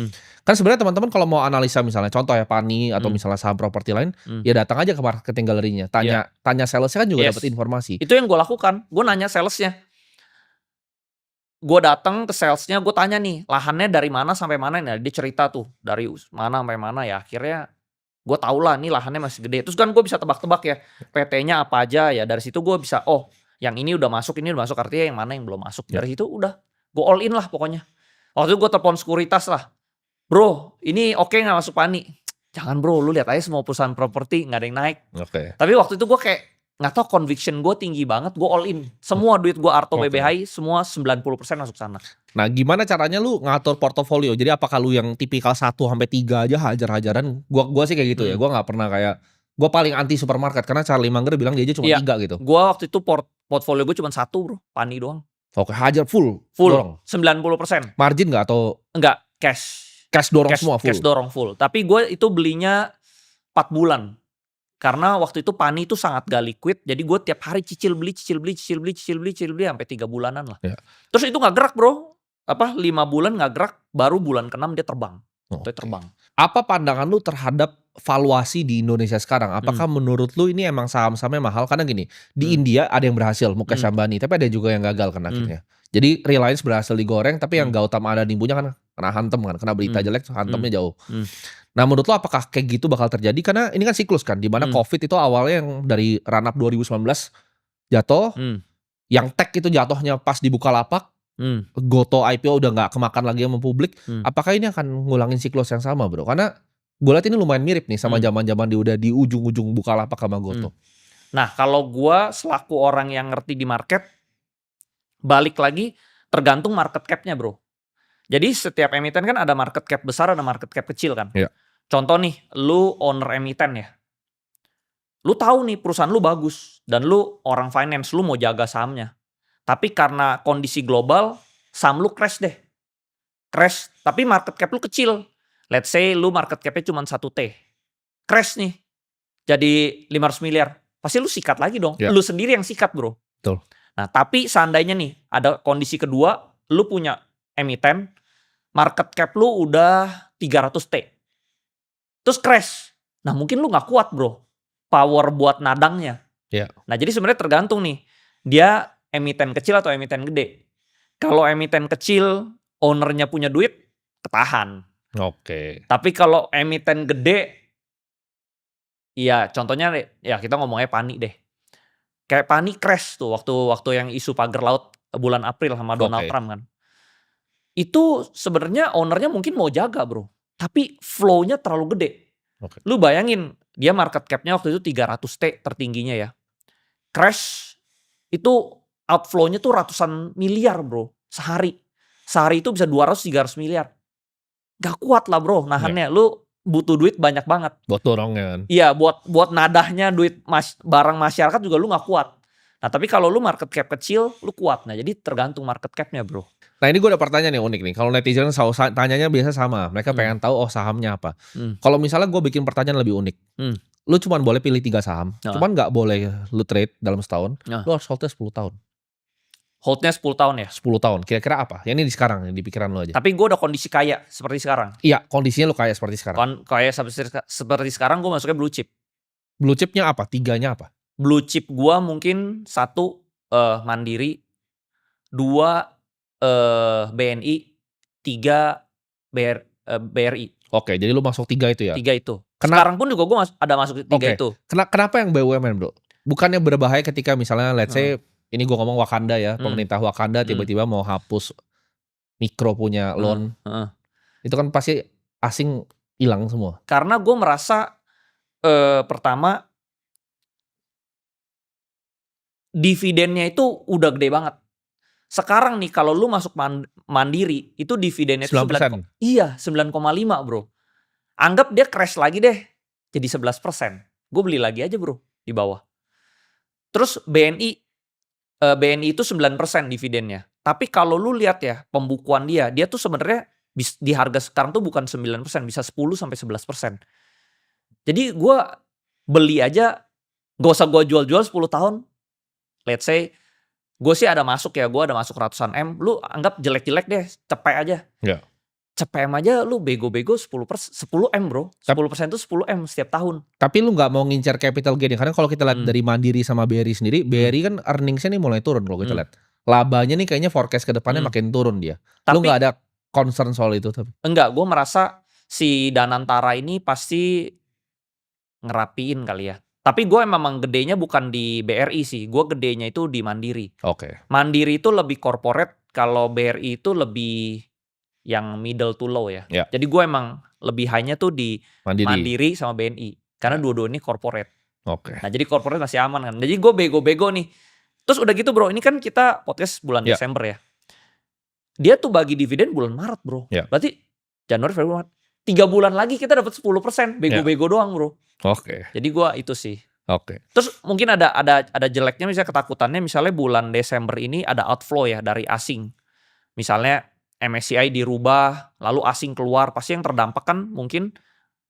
Kan sebenarnya teman-teman kalau mau analisa misalnya contoh ya PANI atau misalnya saham properti lain, ya datang aja ke marketing galerinya. Tanya salesnya kan juga dapat informasi.
Itu yang gue lakukan. Gue nanya salesnya. Gue datang ke salesnya, gue tanya nih lahannya dari mana sampai mana. Nah, dia cerita tuh dari mana sampai mana ya. Akhirnya gue tau lah nih lahannya masih gede. Terus kan gue bisa tebak-tebak ya PT-nya apa aja ya. Dari situ gue bisa yang ini udah masuk, ini udah masuk. Artinya yang mana yang belum masuk. Dari situ udah gue all in lah pokoknya. Waktu itu gue telepon sekuritas lah. Bro ini oke gak masuk PANI? Jangan bro, lu lihat aja semua perusahaan properti gak ada yang naik. Tapi waktu itu gue kayak gak tau, conviction gue tinggi banget. Gue all in. Semua duit gue Arto BBHI semua 90% masuk sana.
Nah gimana caranya lu ngatur portofolio? Jadi apakah lu yang tipikal 1-3 aja hajar-hajaran? Gua sih kayak gitu ya. Gua gak pernah kayak, gua paling anti supermarket karena Charlie Munger bilang dia aja cuma 3 gitu.
Gua waktu itu portfolio gue cuma 1 bro, PANI doang.
Oke, hajar full dorong.
90%.
Margin gak atau?
Enggak, cash.
Cash dorong semua full?
Cash dorong full. Tapi gue itu belinya 4 bulan. Karena waktu itu PANI itu sangat gak liquid. Jadi gue tiap hari cicil beli sampai 3 bulanan lah. Terus itu gak gerak bro. 5 bulan gak gerak, baru bulan ke-6 dia terbang. Terbang.
Apa pandangan lu terhadap valuasi di Indonesia sekarang? Apakah menurut lu ini emang saham-sahamnya mahal? Karena gini, di India ada yang berhasil, Mukesh Ambani, tapi ada juga yang gagal kan akhirnya. Jadi Reliance berhasil digoreng, tapi yang Gautam Adani punya kan kena hantem kan, kena berita jelek, hantemnya jauh. Nah menurut lo apakah kayak gitu bakal terjadi? Karena ini kan siklus kan, dimana COVID itu awalnya yang dari run up 2019 jatuh, yang tech itu jatuhnya pas dibuka lapak, Goto IPO udah gak kemakan lagi sama publik. Apakah ini akan ngulangin siklus yang sama bro? Karena gue lihat ini lumayan mirip nih sama zaman-zaman udah di ujung-ujung buka lapak sama Goto.
Nah kalau gue selaku orang yang ngerti di market, balik lagi tergantung market cap-nya bro. Jadi setiap emiten kan ada market cap besar, ada market cap kecil kan. Contoh nih, lu owner emiten ya. Lu tahu nih perusahaan lu bagus dan lu orang finance, lu mau jaga sahamnya. Tapi karena kondisi global, saham lu crash deh. Crash, tapi market cap lu kecil. Let's say lu market cap-nya cuma 1T. Crash nih, jadi 500 miliar. Pasti lu sikat lagi dong. Lu sendiri yang sikat bro.
Betul.
Nah tapi seandainya nih, ada kondisi kedua, lu punya emiten, market cap lu udah 300T. Terus crash. Nah mungkin lu gak kuat bro. Power buat nadangnya. Nah jadi sebenarnya tergantung nih. Dia emiten kecil atau emiten gede. Kalau emiten kecil, ownernya punya duit, ketahan. Tapi kalau emiten gede, ya contohnya ya kita ngomongnya PANI deh. Kayak PANI crash tuh waktu yang isu pagar laut bulan April sama Donald Trump kan. Itu sebenarnya ownernya mungkin mau jaga bro. Tapi flow-nya terlalu gede. Lu bayangin, dia market cap-nya waktu itu 300T tertingginya ya. Crash, itu outflow-nya tuh ratusan miliar bro. Sehari itu bisa 200-300 miliar. Gak kuat lah bro nahannya. Lu butuh duit banyak banget.
Buat dorongnya kan.
Iya buat nadahnya duit barang masyarakat juga lu gak kuat. Nah tapi kalau lu market cap kecil, lu kuat. Nah jadi tergantung market cap-nya bro.
Nah ini gue ada pertanyaan nih unik nih. Kalau netizen tanyanya biasa sama. Mereka pengen tahu sahamnya apa. Kalau misalnya gue bikin pertanyaan lebih unik. Lu cuma boleh pilih 3 saham. Cuman gak boleh lu trade dalam setahun. Lu harus holdnya 10 tahun.
Holdnya 10 tahun ya?
10 tahun. Kira-kira apa? Ya ini di sekarang, di pikiran lu aja.
Tapi gue udah kondisi kaya seperti sekarang.
Iya, kondisinya lu kaya seperti sekarang.
Kaya seperti sekarang gue masuknya blue chip.
Blue chipnya apa? 3-nya apa?
Blue chip gue mungkin 1 Mandiri, 2 BNI, 3 BRI.
Oke, jadi lu masuk 3 itu ya?
3 itu. Sekarang pun juga gue ada masuk 3 itu.
Kenapa yang BUMN bro? Bukannya berbahaya ketika misalnya let's say, ini gue ngomong Wakanda ya, pemerintah Wakanda tiba-tiba mau hapus mikro punya loan. Itu kan pasti asing hilang semua.
Karena gue merasa pertama dividennya itu udah gede banget. Sekarang nih kalau lu masuk Mandiri itu dividennya
9%.
Iya 9,5 bro. Anggap dia crash lagi deh jadi 11%. Gue beli lagi aja bro di bawah. Terus BNI itu 9% dividennya. Tapi kalau lu lihat ya pembukuan dia tuh sebenarnya di harga sekarang tuh bukan 9%, bisa 10-11%. Jadi gue beli aja Gak usah gue jual-jual 10 tahun. Let's say gue sih ada masuk ya, gue ada masuk ratusan M. Lu anggap jelek-jelek deh, cepet aja.
Ya.
Cepet M aja lu bego-bego 10 M bro. 10% itu 10 M setiap tahun.
Tapi lu gak mau ngincar capital gain. Karena kalau kita lihat dari Mandiri sama BRI sendiri, BRI kan earningsnya nih mulai turun kalau kita lihat. Labanya nih kayaknya forecast ke depannya makin turun dia. Lu gak ada concern soal itu?
Enggak, gue merasa si Danantara ini pasti ngerapiin kali ya. Tapi gue memang gedenya bukan di BRI sih. Gue gedenya itu di Mandiri.
Oke.
Mandiri itu lebih corporate. Kalau BRI itu lebih yang middle to low ya. Jadi gue emang lebih high-nya tuh di Mandiri sama BNI. Karena dua-dua ini corporate.
Oke.
Nah jadi corporate masih aman kan. Jadi gue bego-bego nih. Terus udah gitu bro, ini kan kita podcast bulan Desember ya. Dia tuh bagi dividen bulan Maret bro. Berarti Januari, Februari, Maret. 3 bulan lagi kita dapat 10%. Bego-bego doang bro.
Oke.
Jadi gue itu sih.
Oke.
Terus mungkin ada jeleknya, misalnya ketakutannya, misalnya bulan Desember ini ada outflow ya dari asing. Misalnya MSCI dirubah, lalu asing keluar, pasti yang terdampak kan mungkin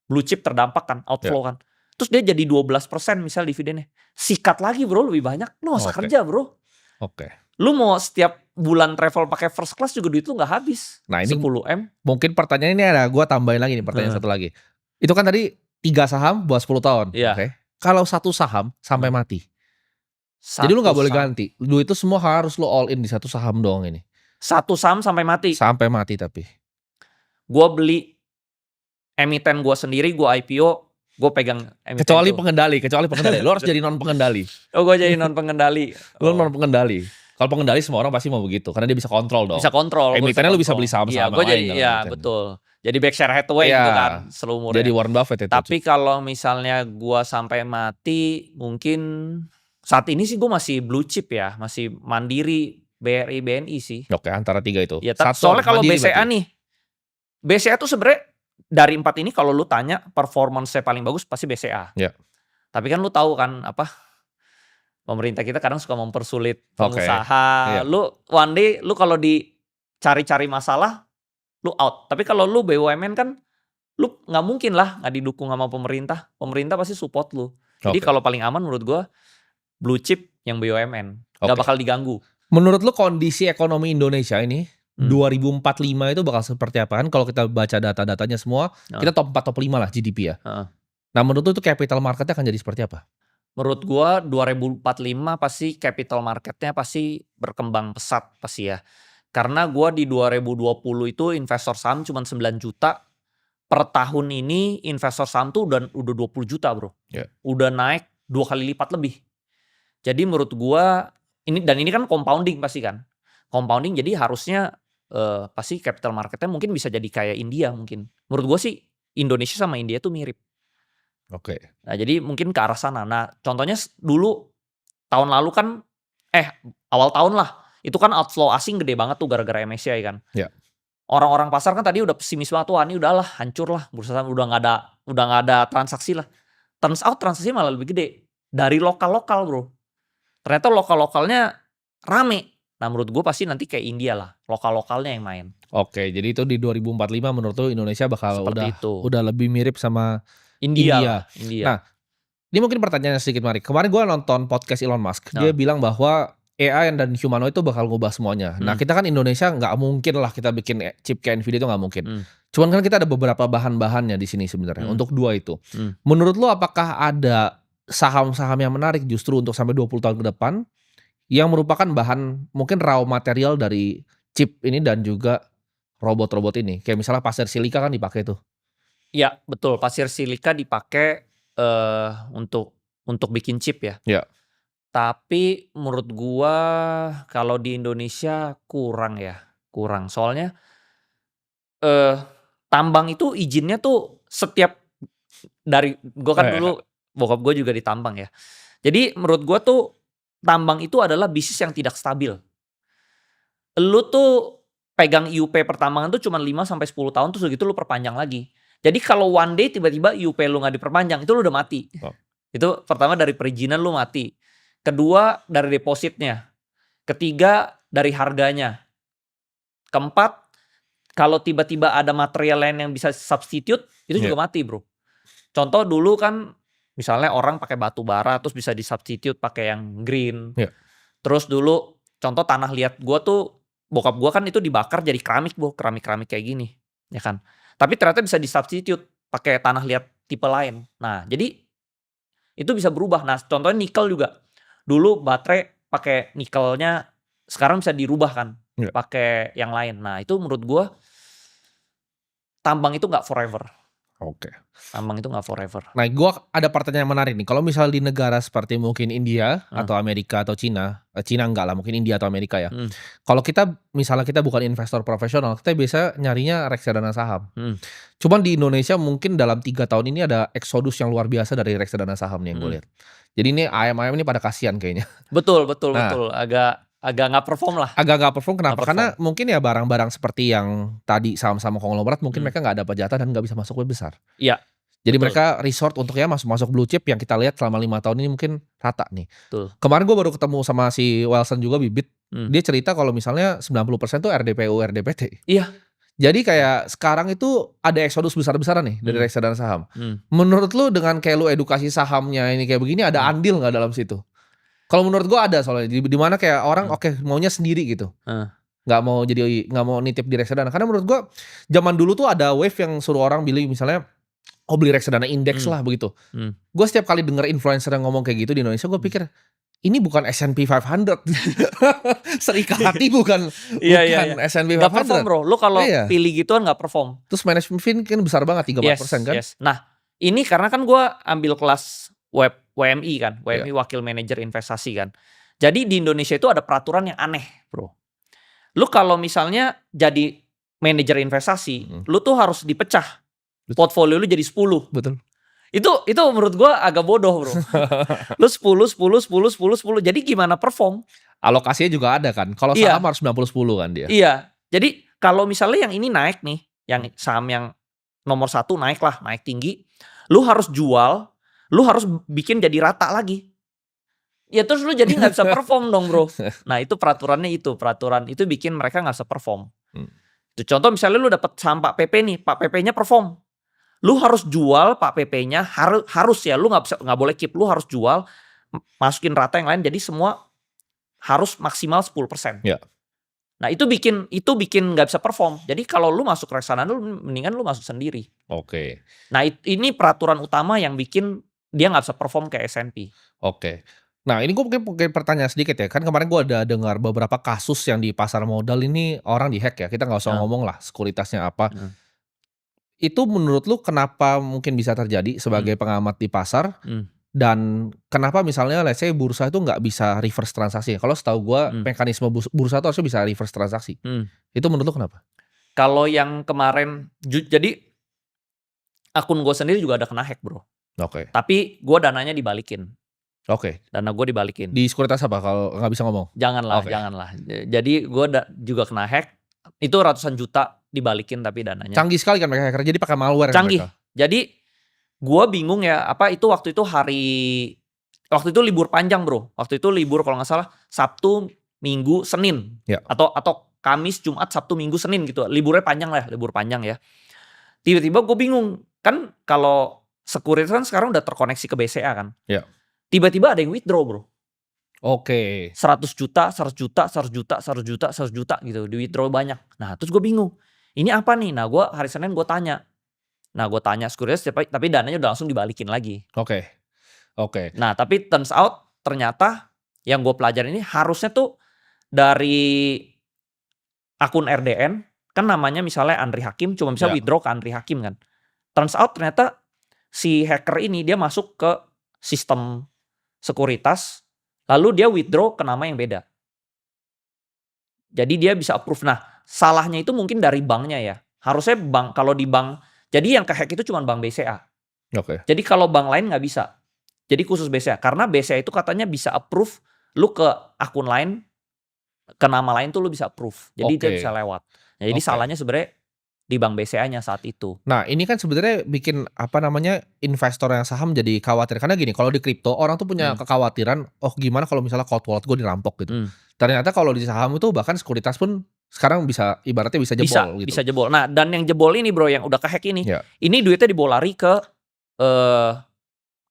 blue chip terdampak kan, outflow kan. Terus dia jadi 12% misal dividennya. Sikat lagi bro, lebih banyak. Lu gak usah kerja bro.
Oke.
Lu mau setiap bulan travel pakai first class juga duit lu gak habis.
Nah ini
10 M.
Mungkin pertanyaan ini ada, gue tambahin lagi nih pertanyaan satu lagi. Itu kan tadi 3 saham buat 10 tahun. Oke. Kalau satu saham sampai mati. Jadi lu gak boleh ganti. Duit itu semua harus lu all in di satu saham doang ini.
Satu saham sampai mati? Sampai
mati tapi.
Gue beli emiten gue sendiri, gue IPO, gue pegang emiten.
Kecuali pengendali. Lu harus jadi non pengendali.
Oh gue jadi non pengendali.
Lu non pengendali. Kalau pengendali semua orang pasti mau begitu. Karena dia bisa kontrol dong.
Bisa kontrol.
Emitennya lu bisa beli saham-saham lain.
Iya betul. Jadi Berkshire Hathaway gitu kan seumurnya.
Jadi Warren Buffett itu.
Tapi kalau misalnya gua sampai mati, mungkin saat ini sih gua masih blue chip ya, masih Mandiri, BRI, BNI sih.
Oke, antara 3 itu.
Ya, soalnya kalau BCA nih, BCA tuh sebenarnya dari 4 ini kalau lu tanya performance-nya paling bagus pasti BCA.
Ya.
Tapi kan lu tahu kan apa? Pemerintah kita kadang suka mempersulit pengusaha. Lu one day lu kalau dicari-cari masalah lu out. Tapi kalau lu BUMN kan lu nggak mungkin lah nggak didukung sama pemerintah. Pemerintah pasti support lu. Jadi kalau paling aman menurut gua blue chip yang BUMN. Nggak bakal diganggu.
Menurut lu kondisi ekonomi Indonesia ini 2045 itu bakal seperti apa? Kan kalau kita baca data-datanya semua, kita top 4 top 5 lah GDP ya. Nah menurut lu itu capital marketnya akan jadi seperti apa?
Menurut gua 2045 pasti capital marketnya pasti berkembang pesat pasti ya. Karena gue di 2020 itu investor saham cuma 9 juta. Per tahun ini investor saham tuh udah 20 juta bro. Udah naik 2 kali lipat lebih. Jadi menurut gue, ini kan compounding pasti kan. Compounding jadi harusnya pasti capital marketnya mungkin bisa jadi kayak India mungkin. Menurut gue sih Indonesia sama India tuh mirip.
Oke.
Nah jadi mungkin ke arah sana. Nah contohnya dulu tahun lalu kan, awal tahun lah. Itu kan outflow asing gede banget tuh gara-gara MSCI kan. Orang-orang pasar kan tadi udah pesimis banget, wah ini udahlah hancur lah bursa saham, udah nggak ada transaksi lah. Turns out transaksi malah lebih gede dari lokal bro. Ternyata lokal-lokalnya rame. Nah menurut gue pasti nanti kayak India lah, lokal-lokalnya yang main.
Oke, jadi itu di 2045 menurut lu Indonesia bakal udah lebih mirip sama India. Nah, ini mungkin pertanyaan sedikit Mari. Kemarin gue nonton podcast Elon Musk, dia bilang bahwa AI dan humanoid itu bakal ngubah semuanya. Nah kita kan Indonesia nggak mungkin lah kita bikin chip kayak Nvidia itu nggak mungkin. Cuman kan kita ada beberapa bahan-bahannya di sini sebenarnya untuk 2 itu. Menurut lo apakah ada saham-saham yang menarik justru untuk sampai 20 tahun ke depan yang merupakan bahan mungkin raw material dari chip ini dan juga robot-robot ini? Kayak misalnya pasir silika kan dipakai tuh.
Iya betul, pasir silika dipakai untuk bikin chip ya. Tapi menurut gua kalau di Indonesia kurang. Soalnya tambang itu izinnya tuh setiap dari gua kan dulu bokap gua juga di tambang ya. Jadi menurut gua tuh tambang itu adalah bisnis yang tidak stabil. Lu tuh pegang IUP pertambangan tuh cuma 5 sampai 10 tahun terus gitu lu perpanjang lagi. Jadi kalau one day tiba-tiba IUP lu nggak diperpanjang itu lu udah mati. Itu pertama dari perizinan lu mati. Kedua dari depositnya. Ketiga dari harganya. Keempat, kalau tiba-tiba ada material lain yang bisa substitute, itu juga mati bro. Contoh dulu kan Misalnya orang pakai batu bara terus bisa disubstitute pakai yang green.
Iya.
Terus dulu contoh tanah liat gue tuh, bokap gue kan itu dibakar jadi keramik, keramik kayak gini, ya kan. Tapi ternyata bisa disubstitute pakai tanah liat tipe lain. Nah, jadi itu bisa berubah. Nah, contohnya nikel juga. Dulu baterai pakai nikelnya, sekarang bisa dirubah kan,
Iya.
pakai yang lain. Nah, itu menurut gue tambang itu nggak forever.
Oke.
Tambang itu nggak forever.
Nah, gua ada pertanyaan menarik nih. Kalau misal di negara seperti mungkin India atau Amerika atau Cina, Cina enggak lah, mungkin India atau Amerika ya. Kalau kita misalnya kita bukan investor profesional, kita biasa nyarinya reksadana saham. Cuman di Indonesia mungkin dalam 3 tahun ini ada eksodus yang luar biasa dari reksadana saham nih yang gue lihat. Jadi ini ayam-ayam ini pada kasihan kayaknya.
Betul.
Nah,
Agak nggak perform lah.
Agak nggak perform kenapa?
Nggak perform.
Karena mungkin ya barang-barang seperti yang tadi saham-saham konglomerat mungkin mereka nggak dapat jatah dan nggak bisa masuk web besar.
Iya.
Jadi
betul.
mereka resort untuk ya masuk blue chip yang kita lihat selama 5 tahun ini mungkin rata nih.
Betul.
Kemarin gue baru ketemu sama si Wilson juga Bibit. Dia cerita kalau misalnya 90% tuh RDPU, RDPT.
Iya.
Jadi kayak sekarang itu ada eksodus besar-besaran nih dari reksadana saham. Menurut lu dengan kayak lu edukasi sahamnya ini kayak begini ada andil nggak dalam situ? Kalau menurut gua ada soalnya di mana kayak orang oke, maunya sendiri gitu. Nggak mau nitip di reksadana. Karena menurut gua zaman dulu tuh ada wave yang suruh orang beli misalnya beli reksadana indeks lah begitu. Gua setiap kali denger influencer yang ngomong kayak gitu di Indonesia gua pikir ini bukan S&P 500. Serikati bukan S&P 500.
Nggak perform bro. Lu kalau pilih gituan nggak perform.
Terus management fee kan besar banget 34% kan?
Yes. Nah ini karena kan gua ambil kelas WMI kan, WMI Wakil Manajer Investasi kan. Jadi di Indonesia itu ada peraturan yang aneh, bro. Lu kalau misalnya jadi manajer investasi, lu tuh harus dipecah. Portfolio lu jadi 10.
Betul.
Itu menurut gua agak bodoh, bro. Lu 10. Jadi gimana perform?
Alokasinya juga ada kan. Kalau saham harus 90-10 kan dia.
Iya. Jadi kalau misalnya yang ini naik nih, yang saham yang nomor 1 naik tinggi, lu harus jual. Lu harus bikin jadi rata lagi. Ya terus lu jadi gak bisa perform dong bro. Nah itu peraturan itu bikin mereka gak bisa perform. Itu contoh misalnya lu dapet saham Pak PP nih, Pak PP-nya perform. Lu harus jual Pak PP-nya, harus ya, lu gak boleh keep, lu harus jual, masukin rata yang lain, jadi semua harus maksimal 10%.
Ya.
Nah itu bikin gak bisa perform. Jadi kalau lu masuk reksadana, lu mendingan lu masuk sendiri.
Oke.
Nah ini peraturan utama yang bikin dia nggak bisa perform kayak S&P.
Oke. Nah ini gue mungkin pertanyaan sedikit ya. Kan kemarin gue ada dengar beberapa kasus yang di pasar modal ini orang dihack ya. Kita nggak usah ngomong lah sekuritasnya apa. Itu menurut lu kenapa mungkin bisa terjadi sebagai pengamat di pasar? Dan kenapa misalnya let's say bursa itu nggak bisa reverse transaksi? Kalau setahu gue mekanisme bursa itu harusnya bisa reverse transaksi. Itu menurut lu kenapa?
Kalau yang kemarin, jadi akun gue sendiri juga ada kena hack bro.
Oke.
Tapi gue dananya dibalikin.
Oke.
Dana gue dibalikin.
Di sekuritas apa kalau nggak bisa ngomong?
Janganlah. Jadi gue juga kena hack. Itu ratusan juta dibalikin tapi dananya.
Canggih sekali kan mereka hacker. Jadi pakai malware.
Canggih.
Mereka.
Jadi gue bingung ya. Waktu itu libur panjang bro. Waktu itu libur kalau nggak salah Sabtu, Minggu, Senin.
Ya.
Atau Kamis, Jumat, Sabtu, Minggu, Senin gitu. Libur panjang ya. Tiba-tiba gue bingung. Kan kalau sekuritas kan sekarang udah terkoneksi ke BCA kan.
Ya.
Tiba-tiba ada yang withdraw bro.
Oke.
100 juta gitu. Di withdraw banyak. Nah terus gue bingung. Ini apa nih? Nah gue hari Senin gue tanya. Sekuritas tapi dananya udah langsung dibalikin lagi.
Oke.
Nah tapi turns out ternyata yang gue pelajarin ini harusnya tuh dari akun RDN. Kan namanya misalnya Andri Hakim. Cuma bisa withdraw ke Andri Hakim kan. Turns out ternyata si hacker ini dia masuk ke sistem sekuritas, lalu dia withdraw ke nama yang beda. Jadi dia bisa approve. Nah, salahnya itu mungkin dari banknya ya. Harusnya kalau di bank, jadi yang kehack itu cuma bank BCA.
Oke.
Jadi kalau bank lain nggak bisa. Jadi khusus BCA. Karena BCA itu katanya bisa approve, lu ke akun lain, ke nama lain tuh lu bisa approve. Jadi dia bisa lewat. Nah, jadi salahnya sebenarnya di bank BCA-nya saat itu.
Nah ini kan sebenarnya bikin investor yang saham jadi khawatir. Karena gini, kalau di kripto orang tuh punya kekhawatiran, gimana kalau misalnya cold wallet gue dirampok gitu. Ternyata kalau di saham itu bahkan sekuritas pun sekarang ibaratnya bisa jebol gitu.
Bisa jebol. Nah dan yang jebol ini bro, yang udah kehack ini, ini duitnya dibawa lari ke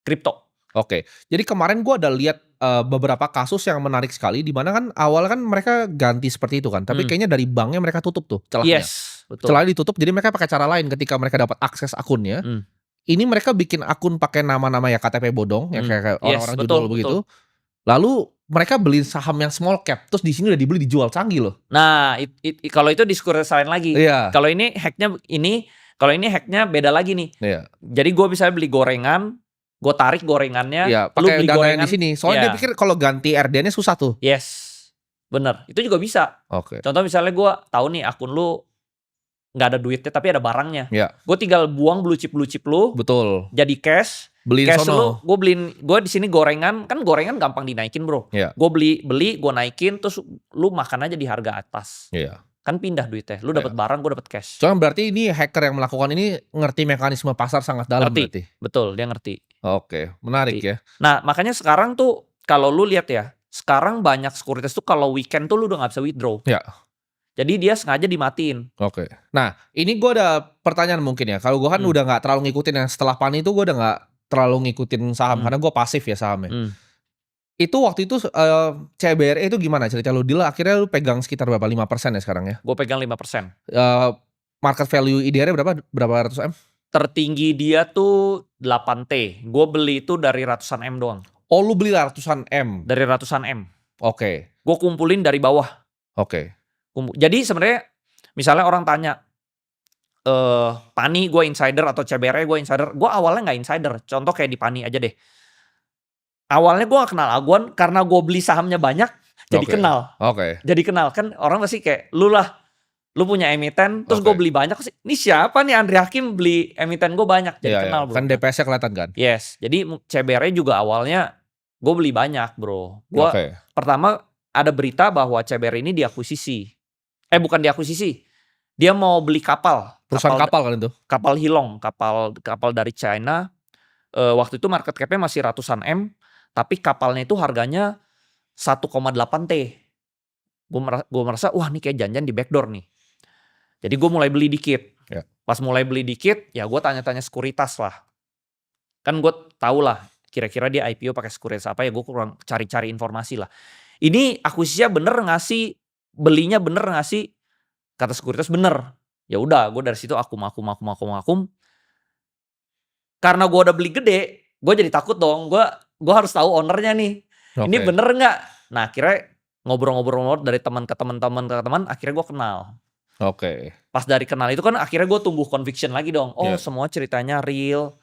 kripto.
Oke. Jadi kemarin gua ada lihat beberapa kasus yang menarik sekali di mana kan awalnya kan mereka ganti seperti itu kan, tapi kayaknya dari banknya mereka tutup tuh celahnya.
Yes, betul.
Celahnya ditutup, jadi mereka pakai cara lain ketika mereka dapat akses akunnya. Ini mereka bikin akun pakai nama-nama ya KTP bodong, yang kayak orang-orang judul begitu. Lalu mereka beli saham yang small cap, terus di sini udah dibeli dijual, canggih loh.
Nah, kalau itu diskursus lain lagi.
Iya.
Kalau ini hacknya beda lagi nih.
Iya.
Jadi gue bisa beli gorengan, gue tarik gorengannya,
Iya,
lu
pakai
beli
dana
gorengan
yang di sini. Soalnya dia pikir kalau ganti RDN-nya susah tuh.
Yes, bener. Itu juga bisa.
Oke.
Contoh misalnya gue tahu nih akun lu nggak ada duitnya tapi ada barangnya.
Iya.
Gue tinggal buang blue chip lu.
Betul.
Jadi cash.
Beli
cash
sono.
gue di sini gorengan, kan gorengan gampang dinaikin bro.
Iya.
Gue beli gue naikin, terus lu makan aja di harga atas.
Iya.
Kan pindah duitnya, lu dapat barang, gue dapat cash.
Soalnya berarti ini hacker yang melakukan ini ngerti mekanisme pasar sangat dalam berarti.
Betul, dia ngerti.
Oke, menarik ya.
Nah makanya sekarang tuh kalau lu lihat ya, sekarang banyak sekuritas tuh kalau weekend tuh lu udah nggak bisa withdraw.
Ya.
Jadi dia sengaja dimatiin.
Oke. Nah ini gue ada pertanyaan mungkin ya. Kalau gue kan udah nggak terlalu ngikutin yang setelah PANI itu gue udah nggak terlalu ngikutin saham karena gue pasif ya sahamnya. Itu waktu itu CBRE itu gimana cerita lu? Deal akhirnya lu pegang sekitar berapa? 5% ya sekarang ya?
Gue pegang 5%.
Market value IDR berapa ratus M?
Tertinggi dia tuh 8T. Gue beli itu dari ratusan M doang.
Oh lu beli ratusan M?
Dari ratusan M.
Oke.
Gue kumpulin dari bawah.
Oke.
Jadi sebenarnya misalnya orang tanya, PANI gue insider atau CBRE gue insider. Gue awalnya gak insider. Contoh kayak di PANI aja deh. Awalnya gue gak kenal Aguan karena gue beli sahamnya banyak, jadi kenal. Jadi kenal, kan orang pasti kayak lu punya emiten, terus gue beli banyak sih. Ini siapa nih Andri Hakim beli emiten gue banyak, jadi kenal bro.
Kan DPS-nya kelihatan kan?
Yes, jadi CBRE juga awalnya gue beli banyak bro. Gue pertama ada berita bahwa CBRE ini diakuisisi. Bukan diakuisisi, dia mau beli kapal.
Perusahaan kapal kan itu?
Kapal Hilong, kapal dari China. Waktu itu market cap-nya masih ratusan M. Tapi kapalnya itu harganya 1,8 T. Gue merasa, wah ini kayak janjian di backdoor nih. Jadi gue mulai beli dikit.
Ya.
Pas mulai beli dikit, ya gue tanya-tanya sekuritas lah. Kan gue tau lah, kira-kira dia IPO pakai sekuritas apa ya, gue kurang cari-cari informasi lah. Ini akuisisinya bener gak sih? Belinya bener gak sih? Kata sekuritas bener. Ya udah, gue dari situ akum. Karena gue udah beli gede, gue jadi takut dong. Gue harus tahu ownernya nih. Ini bener nggak? Nah akhirnya ngobrol-ngobrol dari teman ke teman, akhirnya gue kenal. Pas dari kenal itu kan akhirnya gue tumbuh conviction lagi dong. Semua ceritanya real,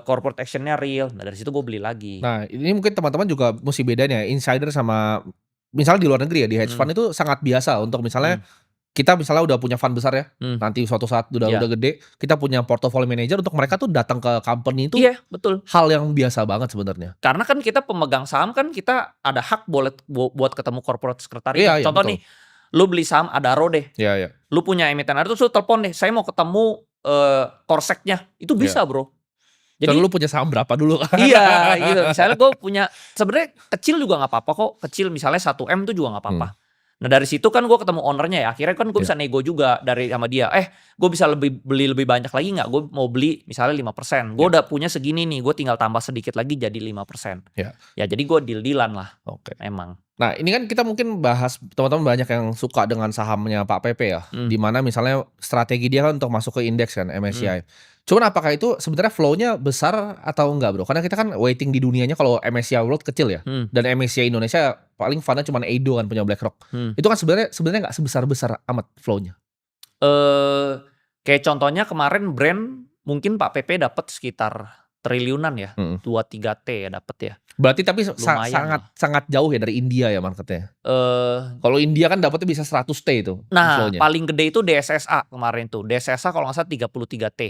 corporate actionnya real. Nah dari situ gue beli lagi.
Nah ini mungkin teman-teman juga mesti bedain ya, insider sama misalnya di luar negeri ya, di hedge fund itu sangat biasa untuk misalnya kita misalnya udah punya fund besar ya, nanti suatu saat udah gede, kita punya portfolio manager, untuk mereka tuh datang ke company itu
betul.
Hal yang biasa banget sebenarnya.
Karena kan kita pemegang saham kan kita ada hak buat ketemu corporate secretary. Contoh nih, lu beli saham Adaro deh. Lu punya emiten Adaro, terus lu telepon deh, saya mau ketemu Korseknya. Itu bisa bro.
Jadi lu punya saham berapa dulu?
Iya gitu. Misalnya gue punya, sebenarnya kecil juga gak apa-apa kok. Kecil misalnya 1M tuh juga gak apa-apa. Nah dari situ kan gue ketemu ownernya ya. Akhirnya kan gue bisa nego juga sama dia. Gue bisa beli lebih banyak lagi gak? Gue mau beli misalnya 5%. Gue udah punya segini nih. Gue tinggal tambah sedikit lagi jadi 5%. Ya jadi gue deal-dealan lah. Emang.
Nah ini kan kita mungkin bahas, teman-teman banyak yang suka dengan sahamnya Pak Pepe ya. Dimana misalnya strategi dia kan untuk masuk ke indeks kan, MSCI. Cuman apakah itu sebenarnya flow-nya besar atau enggak bro? Karena kita kan weighting di dunianya kalau MSCI World kecil ya. Dan MSCI Indonesia paling fund-nya cuma Edo kan, punya BlackRock. Itu kan sebenarnya nggak sebesar-besar amat flow-nya.
Kayak contohnya kemarin brand mungkin Pak Pepe dapat sekitar triliunan ya. 2-3 T ya dapat ya.
Berarti tapi sangat jauh ya dari India ya marketnya. Kalau India kan dapatnya bisa 100 T itu.
Nah flow-nya. Paling gede itu DSSA kemarin tuh. DSSA kalau nggak salah 33 T.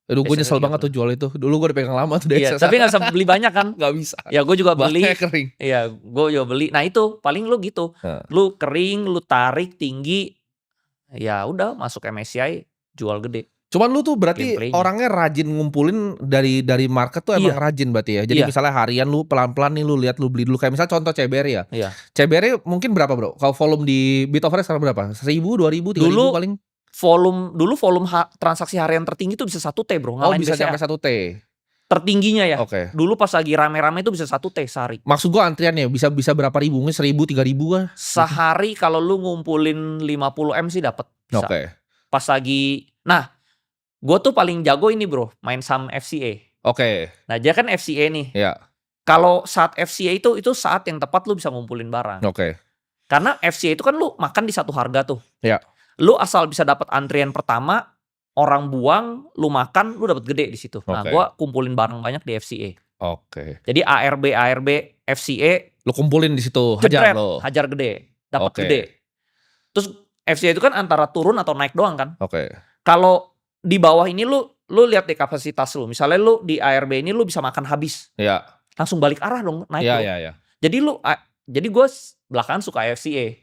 Aduh gue nyesel banget tuh jual itu. Dulu gue udah pegang lama tuh DSSA.
Tapi gak bisa beli banyak kan?
Gak bisa.
Ya gue juga beli.
Kering.
Iya gue juga beli. Nah itu paling lu gitu. Lu kering, lu tarik tinggi. Ya udah masuk MSCI jual gede.
Cuman lu tuh berarti orangnya rajin ngumpulin dari market tuh emang rajin berarti ya. Jadi misalnya harian lu pelan-pelan nih lu lihat, lu beli dulu. Kayak misalnya contoh CBRE ya. CBRE mungkin berapa bro? Kalau volume di Bitoverse sekarang berapa? 1.000, 2.000, 3.000 paling?
Volume transaksi harian tertinggi tuh bisa 1 T bro.
Bisa sampai 1 T.
tertingginya ya.
Oke.
Dulu pas lagi rame-rame itu bisa 1 T sehari.
Maksud gua antriannya bisa berapa ribu? Mungkin 1.000, 3.000 kah?
Sehari kalau lu ngumpulin 50 M sih dapat. Bisa.
Oke.
Pas lagi, nah gue tuh paling jago ini bro, main saham FCA.
Oke.
Nah dia kan FCA nih.
Ya.
Kalau saat FCA itu saat yang tepat lu bisa ngumpulin barang.
Oke.
Karena FCA itu kan lu makan di satu harga tuh.
Ya.
Lu asal bisa dapat antrian pertama, orang buang, lu makan, lu dapat gede di situ. Nah, gua kumpulin barang banyak di FCA.
Oke.
Jadi ARB, FCA,
lu kumpulin di situ,
jebret,
hajar lo.
hajar gede, dapat gede. Terus FCA itu kan antara turun atau naik doang kan.
Oke.
Kalau di bawah ini lu lihat deh kapasitas lu. Misalnya lu di ARB ini lu bisa makan habis.
Iya.
Langsung balik arah dong, naik dong.
Iya.
Jadi gue belakangan suka FCA.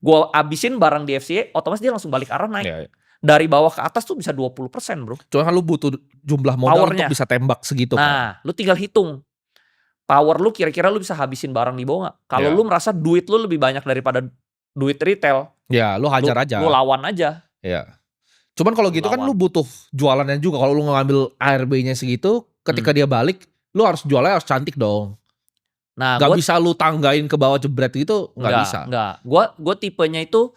Gue abisin barang di FCA, otomatis dia langsung balik arah naik.
Iya.
Dari bawah ke atas tuh bisa 20% bro.
Cuma kan lu butuh jumlah modal
Powernya.
untuk bisa tembak segitu kan.
Nah, lu tinggal hitung. Power lu kira-kira lu bisa habisin barang di bawah gak? Kalau lu merasa duit lu lebih banyak daripada duit retail.
Ya, lu hajar aja.
Lu lawan aja.
Iya. Cuman kalau gitu kan lu butuh jualannya juga. Kalau lu ngambil ARB-nya segitu, ketika dia balik, lu harus jualnya harus cantik dong.
Nah,
gak bisa lu tanggain ke bawah jebret gitu, gak bisa.
Enggak. Gue tipenya itu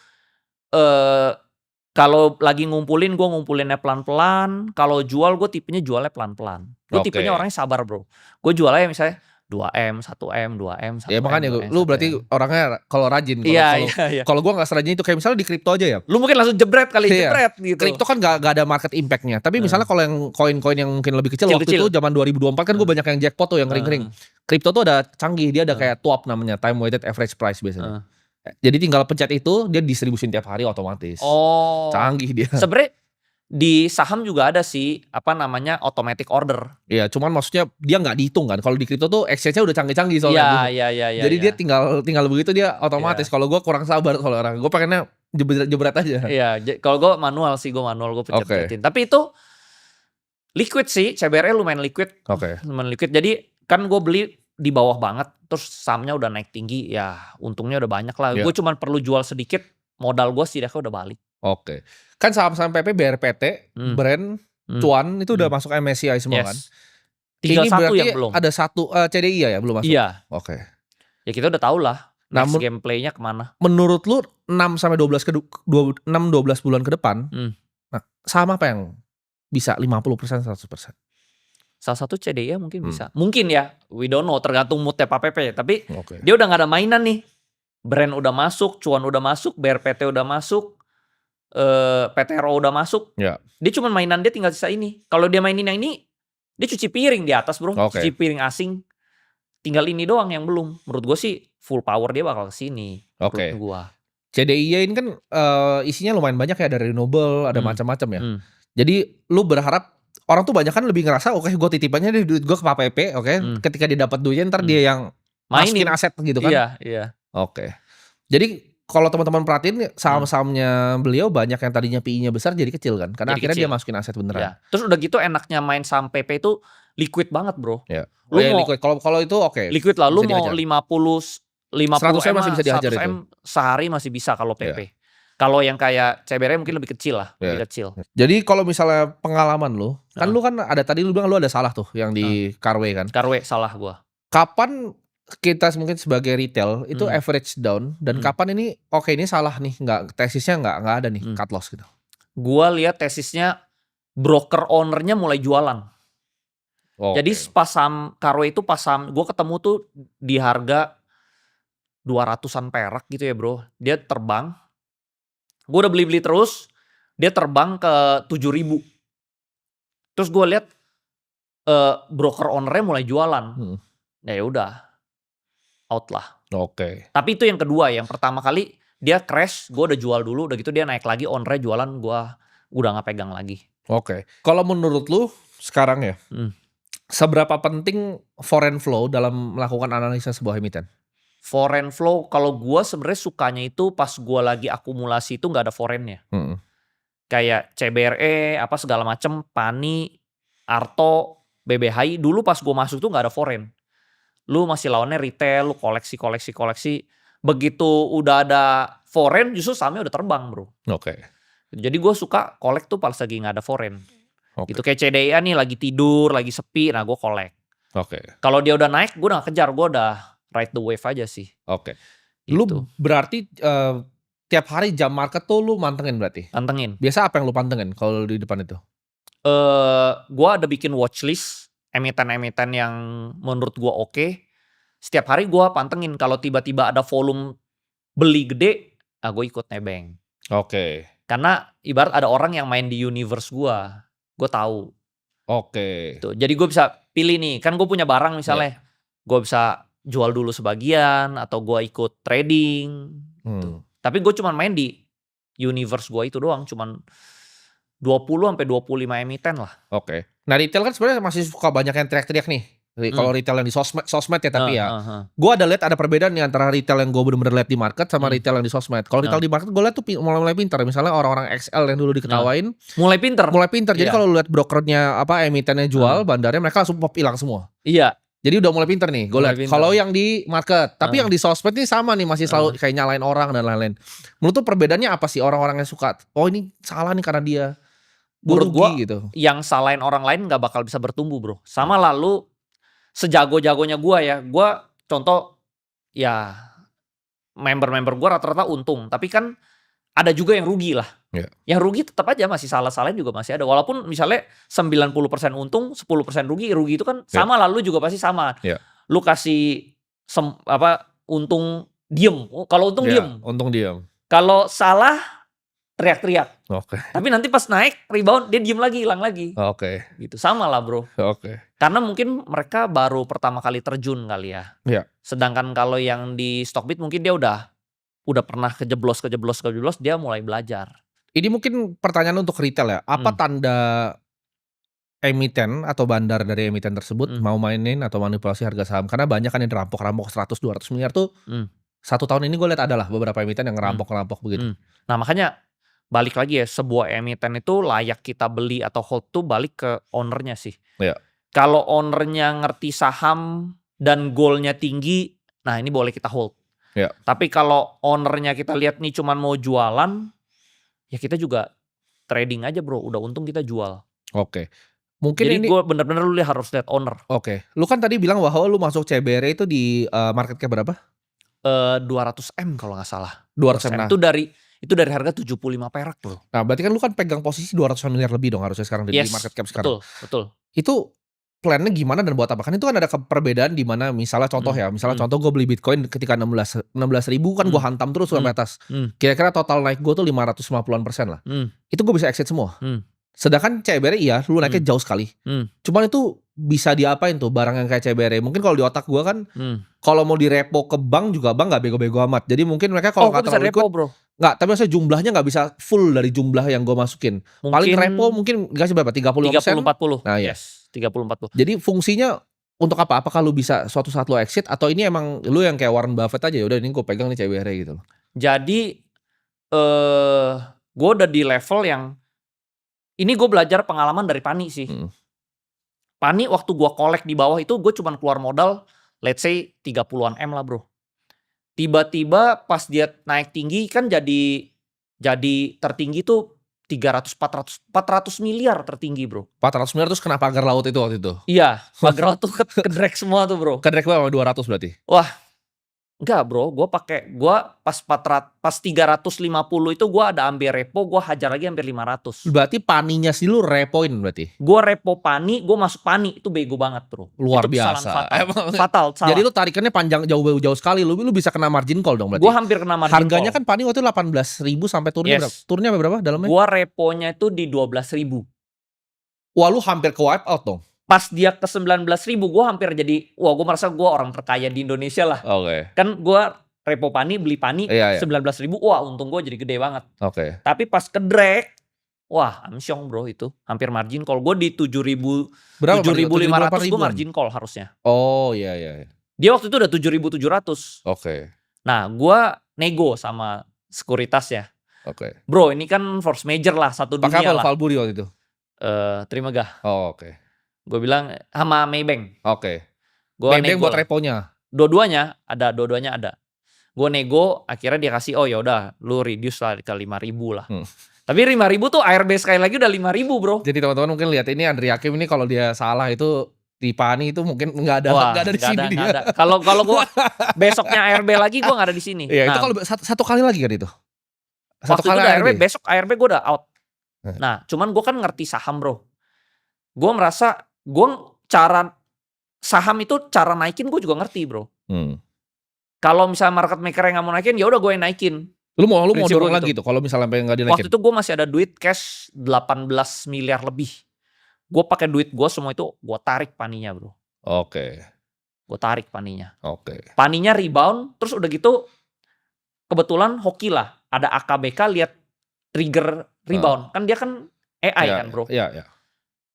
kalau lagi ngumpulin, gue ngumpulinnya pelan-pelan. Kalau jual, gue tipenya jualnya pelan-pelan. Gue tipenya orangnya sabar bro. Gue jualnya misalnya 2M, 1M, 2M, 1M.
Ya makanya lu berarti orangnya kalau rajin.
Iya.
Kalau gue gak serajin itu, kayak misalnya di kripto aja ya.
Lu mungkin langsung jebret kali, jebret gitu.
Kripto kan gak ada market impact-nya. Tapi misalnya kalau yang koin-koin yang mungkin lebih kecil, waktu itu zaman 2024 kan gue banyak yang jackpot tuh, yang kering-kering. Kripto tuh ada canggih, dia ada kayak TWAP namanya, time weighted average price biasanya. Jadi tinggal pencet itu, dia distribusin tiap hari otomatis.
Oh.
Canggih dia.
Sebenarnya di saham juga ada sih, automatic order.
Iya, cuman maksudnya dia nggak dihitung kan. Kalau di kripto tuh exchange-nya udah canggih-canggih soalnya.
Iya.
Jadi dia tinggal begitu dia otomatis. Kalau gue kurang sabar kalau orang. Gue pengennya jebret aja.
Iya, kalau gue manual sih, gue pencet-pencetin. Tapi itu liquid sih, CBRE lumayan liquid. Lumayan liquid. Jadi kan gue beli di bawah banget, terus sahamnya udah naik tinggi, ya untungnya udah banyak lah. Gue cuman perlu jual sedikit, modal gue setidaknya udah balik.
Kan saham-saham PP, BRPT, Brand, Cuan itu udah masuk MSCI semua kan?
Tinggal
ini
satu
berarti
yang belum.
Ada satu CDI ya belum masuk?
Iya. Ya kita udah tahu lah next gameplaynya kemana.
Menurut lu 6-12 bulan ke depan, nah, saham apa yang bisa 50%, 100%?
Salah satu CDI mungkin bisa. Mungkin ya, we don't know, tergantung moodnya Pak PP. Tapi dia udah gak ada mainan nih. Brand udah masuk, Cuan udah masuk, BRPT udah masuk, PTRO udah masuk. Dia cuma mainan dia tinggal sisa ini. Kalau dia mainin yang ini, dia cuci piring di atas bro. Cuci piring asing. Tinggal ini doang yang belum. Menurut gue sih full power dia bakal kesini. Menurut gue.
CDI ini kan isinya lumayan banyak ya. Ada renewable, ada macam-macam ya. Jadi lu berharap orang tuh banyak kan lebih ngerasa gue titipannya deh duit gue ke Pak PP, ketika dia dapat duitnya ntar dia yang masukin aset gitu kan.
Iya.
Jadi kalau teman-teman perhatiin saham-sahamnya beliau banyak yang tadinya PI-nya besar jadi kecil kan. Karena akhirnya dia masukin aset beneran.
Terus udah gitu enaknya main saham PP itu liquid banget bro.
Lu mau liquid. Kalau itu
liquid lah, lu mau 50
100 M masih bisa dihajar
100 M sehari masih bisa kalau PP. Kalau yang kayak CBRE mungkin lebih kecil lah, lebih kecil.
Jadi kalau misalnya pengalaman lu, kan lu kan ada tadi lu bilang lu ada salah tuh yang di Carway kan?
Carway salah gua.
Kapan kita mungkin sebagai retail itu average down dan kapan ini ini salah nih, tesisnya nggak ada nih cut loss gitu?
Gua lihat tesisnya broker ownernya mulai jualan. Jadi pas saham Carway itu pas saham gua ketemu tuh di harga 200-an perak gitu ya bro. Dia terbang. Gue udah beli-beli terus, dia terbang ke 7.000. Terus gue lihat broker ownernya mulai jualan. Ya udah, out lah. Tapi itu yang kedua, yang pertama kali dia crash, gue udah jual dulu, udah gitu dia naik lagi, ownernya jualan, gue udah gak pegang lagi.
Kalau menurut lu sekarang ya, seberapa penting foreign flow dalam melakukan analisa sebuah emiten?
Foreign flow, kalau gue sebenarnya sukanya itu pas gue lagi akumulasi itu nggak ada foreignnya. Kayak CBRE, apa segala macem, PANI, Arto, BBHI. Dulu pas gue masuk tuh nggak ada foreign. Lu masih lawannya retail, lu koleksi. Begitu udah ada foreign, justru sahamnya udah terbang bro. Jadi gue suka collect tuh pas lagi nggak ada foreign. Gitu kayak CDIA nih lagi tidur, lagi sepi, nah gue collect.
Oke.
Kalau dia udah naik, gue udah gak kejar, gue udah ride the wave aja sih.
Oke.
Gitu.
Lu berarti tiap hari jam market tuh lu mantengin berarti?
Pantengin.
Biasa apa yang lu pantengin kalau di depan itu?
Gue ada bikin watchlist emiten-emiten yang menurut gue oke. Setiap hari gue pantengin. Kalau tiba-tiba ada volume beli gede, gue ikut nebeng.
Oke.
Karena ibarat ada orang yang main di universe gue tahu.
Oke.
Tuh, jadi gue bisa pilih nih, kan gue punya barang misalnya, gue bisa jual dulu sebagian atau gue ikut trading. Gitu. Tapi gue cuma main di universe gue itu doang, cuman 20-25 emiten lah.
Oke. Nah retail kan sebenarnya masih suka banyak yang teriak-teriak nih. Kalau retail yang di sosmed ya tapi gue ada lihat ada perbedaan nih antara retail yang gue bener-bener lihat di market sama retail yang di sosmed. Kalau retail di market gue lihat tuh mulai pintar. Misalnya orang-orang XL yang dulu diketawain,
mulai pintar.
Jadi kalau lu lihat brokernya emitennya jual, bandarnya mereka langsung pop hilang semua.
Iya.
Jadi udah mulai pintar nih. Gue lihat kalau yang di market, tapi yang di sosmed ini sama nih, masih selalu kayak nyalain orang dan lain-lain. Menurut tuh perbedaannya apa sih orang-orang yang suka? Oh ini salah nih karena dia.
Menurut gue
gitu.
Yang salahin orang lain gak bakal bisa bertumbuh bro. Sama lalu sejago-jagonya gue ya. Gue contoh ya member-member gue rata-rata untung. Tapi kan ada juga yang rugi lah. Yang rugi tetap aja masih salah-salahin juga masih ada. Walaupun misalnya 90% untung 10% rugi. Rugi itu kan sama lalu juga pasti sama. Lu kasih untung diem. Kalau untung diem.
Untung diem.
Kalau salah teriak-teriak.
Tapi
nanti pas naik rebound dia diem lagi, hilang lagi. Gitu sama lah bro. Karena mungkin mereka baru pertama kali terjun kali ya. Sedangkan kalau yang di Stockbit mungkin dia udah pernah kejeblos dia mulai belajar.
Ini mungkin pertanyaan untuk retail ya. Apa tanda emiten atau bandar dari emiten tersebut mau mainin atau manipulasi harga saham? Karena banyak kan yang rampok 100-200 miliar tuh. 1 tahun ini gue lihat adalah beberapa emiten yang ngerampok begitu.
Nah makanya balik lagi ya, sebuah emiten itu layak kita beli atau hold tuh balik ke ownernya sih. Kalau ownernya ngerti saham dan goalnya tinggi, nah ini boleh kita hold. Tapi kalau ownernya kita lihat nih cuman mau jualan, ya kita juga trading aja bro. Udah untung kita jual. Mungkin jadi ini gue bener-bener lu harus lihat owner.
Lu kan tadi bilang bahwa lu masuk CBRE itu di market cap berapa?
200M kalau nggak salah.
200M.
Itu dari harga 75 perak bro.
Nah berarti kan lu kan pegang posisi 200 miliar lebih dong harusnya sekarang di market cap sekarang.
Betul.
Itu plannya gimana dan buat apa? Kan itu kan ada perbedaan di mana misalnya contoh contoh gue beli Bitcoin ketika 16 ribu kan gue hantam terus sampai atas. Kira-kira total naik gue tuh 550% lah. Itu gue bisa exit semua. Sedangkan CBRE lu naiknya jauh sekali. Cuman itu bisa diapain tuh barang yang kayak CBRE? Mungkin kalau di otak gue kan kalau mau direpo ke bank juga bank gak bego-bego amat. Jadi mungkin mereka kalau nggak terlalu liquid, nggak, tapi maksudnya jumlahnya nggak bisa full dari jumlah yang gue masukin. Paling repo mungkin nggak sih berapa? 30%?
30-40.
Nah
yes, 30-40.
Jadi fungsinya untuk apa? Apakah lu bisa suatu saat lu exit atau ini emang lu yang kayak Warren Buffett aja, udah ini gue pegang nih CBRE gitu.
Jadi gue udah di level yang ini gue belajar pengalaman dari Pani sih. Pani waktu gue collect di bawah itu gue cuma keluar modal let's say 30-an M lah bro. Tiba-tiba pas dia naik tinggi kan jadi tertinggi tuh 400 miliar tertinggi bro.
400 miliar terus kenapa pagar laut itu waktu itu?
Iya, pagar laut tuh ke-drag semua tuh bro.
Ke-drag sama 200 berarti?
Wah, enggak bro, gue pas 350 itu gue ada ambil repo, gue hajar lagi hampir 500.
Berarti paninya sih lu repoin berarti?
Gue repo pani, gue masuk pani, itu bego banget bro.
Luar
itu
biasa.
Fatal, salah.
Jadi lu tarikannya panjang jauh sekali, lu bisa kena margin call dong berarti?
Gue hampir kena margin
Harganya
call.
kan pani waktu itu 18.000 sampai turunnya berapa? Turunnya berapa dalamnya?
Gue reponya itu di 12.000.
Wah lu hampir ke wipe out dong?
Pas dia ke 19.000 gue hampir jadi, gue merasa gue orang terkaya di Indonesia lah. Kan gue repo pani, beli pani 19.000, wah untung gue jadi gede banget. Tapi pas ke drag, wah amsyong bro itu, hampir margin call. Gue di 7.500 gue margin call harusnya.
Oh iya.
Dia waktu itu udah 7.700. Nah gue nego sama sekuritas ya. Bro ini kan force major lah, satu dunia lah.
Pakai apa Valburi waktu itu?
Trimegah.
Gue
bilang sama Maybank.
Maybank buat reponya.
Dua-duanya ada. Gue nego, akhirnya dia kasih, oh ya udah, lu reduce lah ke 5.000 lah. Tapi 5.000 tuh ARB sekali lagi udah 5.000 bro.
Jadi teman-teman mungkin lihat ini Andri Hakim ini kalau dia salah itu di Pani itu mungkin nggak ada di sini dia.
Kalau gue besoknya ARB lagi gue nggak ada di sini.
Iya, itu kalau satu kali lagi kan itu. Satu
waktu
kali
itu ARB, besok ARB gue udah out. Nah, cuman gue kan ngerti saham bro. Gue merasa cara saham itu cara naikin gue juga ngerti bro. Kalau misalnya market maker yang nggak mau naikin, ya udah gue yang naikin.
Lu mau dorong lagi tuh kalau misalnya sampai nggak dinaikin.
Waktu itu gue masih ada duit cash 18 miliar lebih. Gue pakai duit gue semua itu gue tarik Paninya bro.
Oke.
Gue tarik Paninya.
Oke.
Paninya rebound, terus udah gitu kebetulan hoki lah. Ada AKBK lihat trigger rebound. Kan dia kan AI kan bro.
Iya.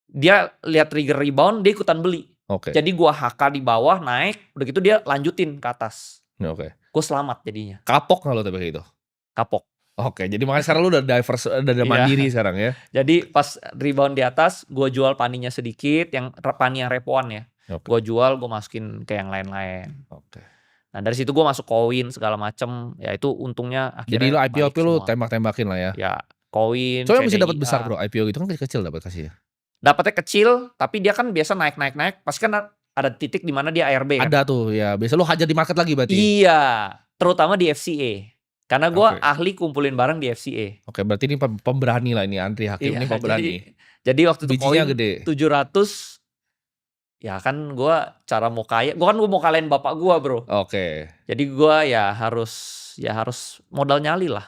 Dia lihat trigger rebound, dia ikutan beli.
Oke.
Jadi gue HK di bawah naik, udah gitu dia lanjutin ke atas.
Oke.
Gue selamat jadinya.
Kapok nggak lo tapi kayak gitu?
Kapok.
Oke, jadi makanya sekarang lu udah udah mandiri sekarang ya.
Jadi pas rebound di atas, gue jual Paninya sedikit, yang Pani yang repoan ya. Gue jual, gue masukin ke yang lain-lain.
Oke.
Nah dari situ gue masuk koin segala macem, ya itu untungnya akhirnya.
Jadi lu IPO lu tembak-tembakin lah ya.
Ya koin.
Soalnya bisa dapat besar bro, IPO gitu kan kecil dapat kasih ya.
Dapatnya kecil, tapi dia kan biasa naik. Pasti kan ada titik di mana dia ARB kan.
Ada tuh ya, biasa lu hajar di market lagi berarti.
Iya, terutama di FCA. Karena gue ahli kumpulin barang di FCA.
Oke, berarti ini pemberani lah ini Andri Hakim ini pemberani.
Jadi waktu itu
bijinya gede.
700, ya kan gue cara mau kaya, gue mau kalahin bapak gue bro.
Oke.
Jadi gue ya harus modal nyali lah.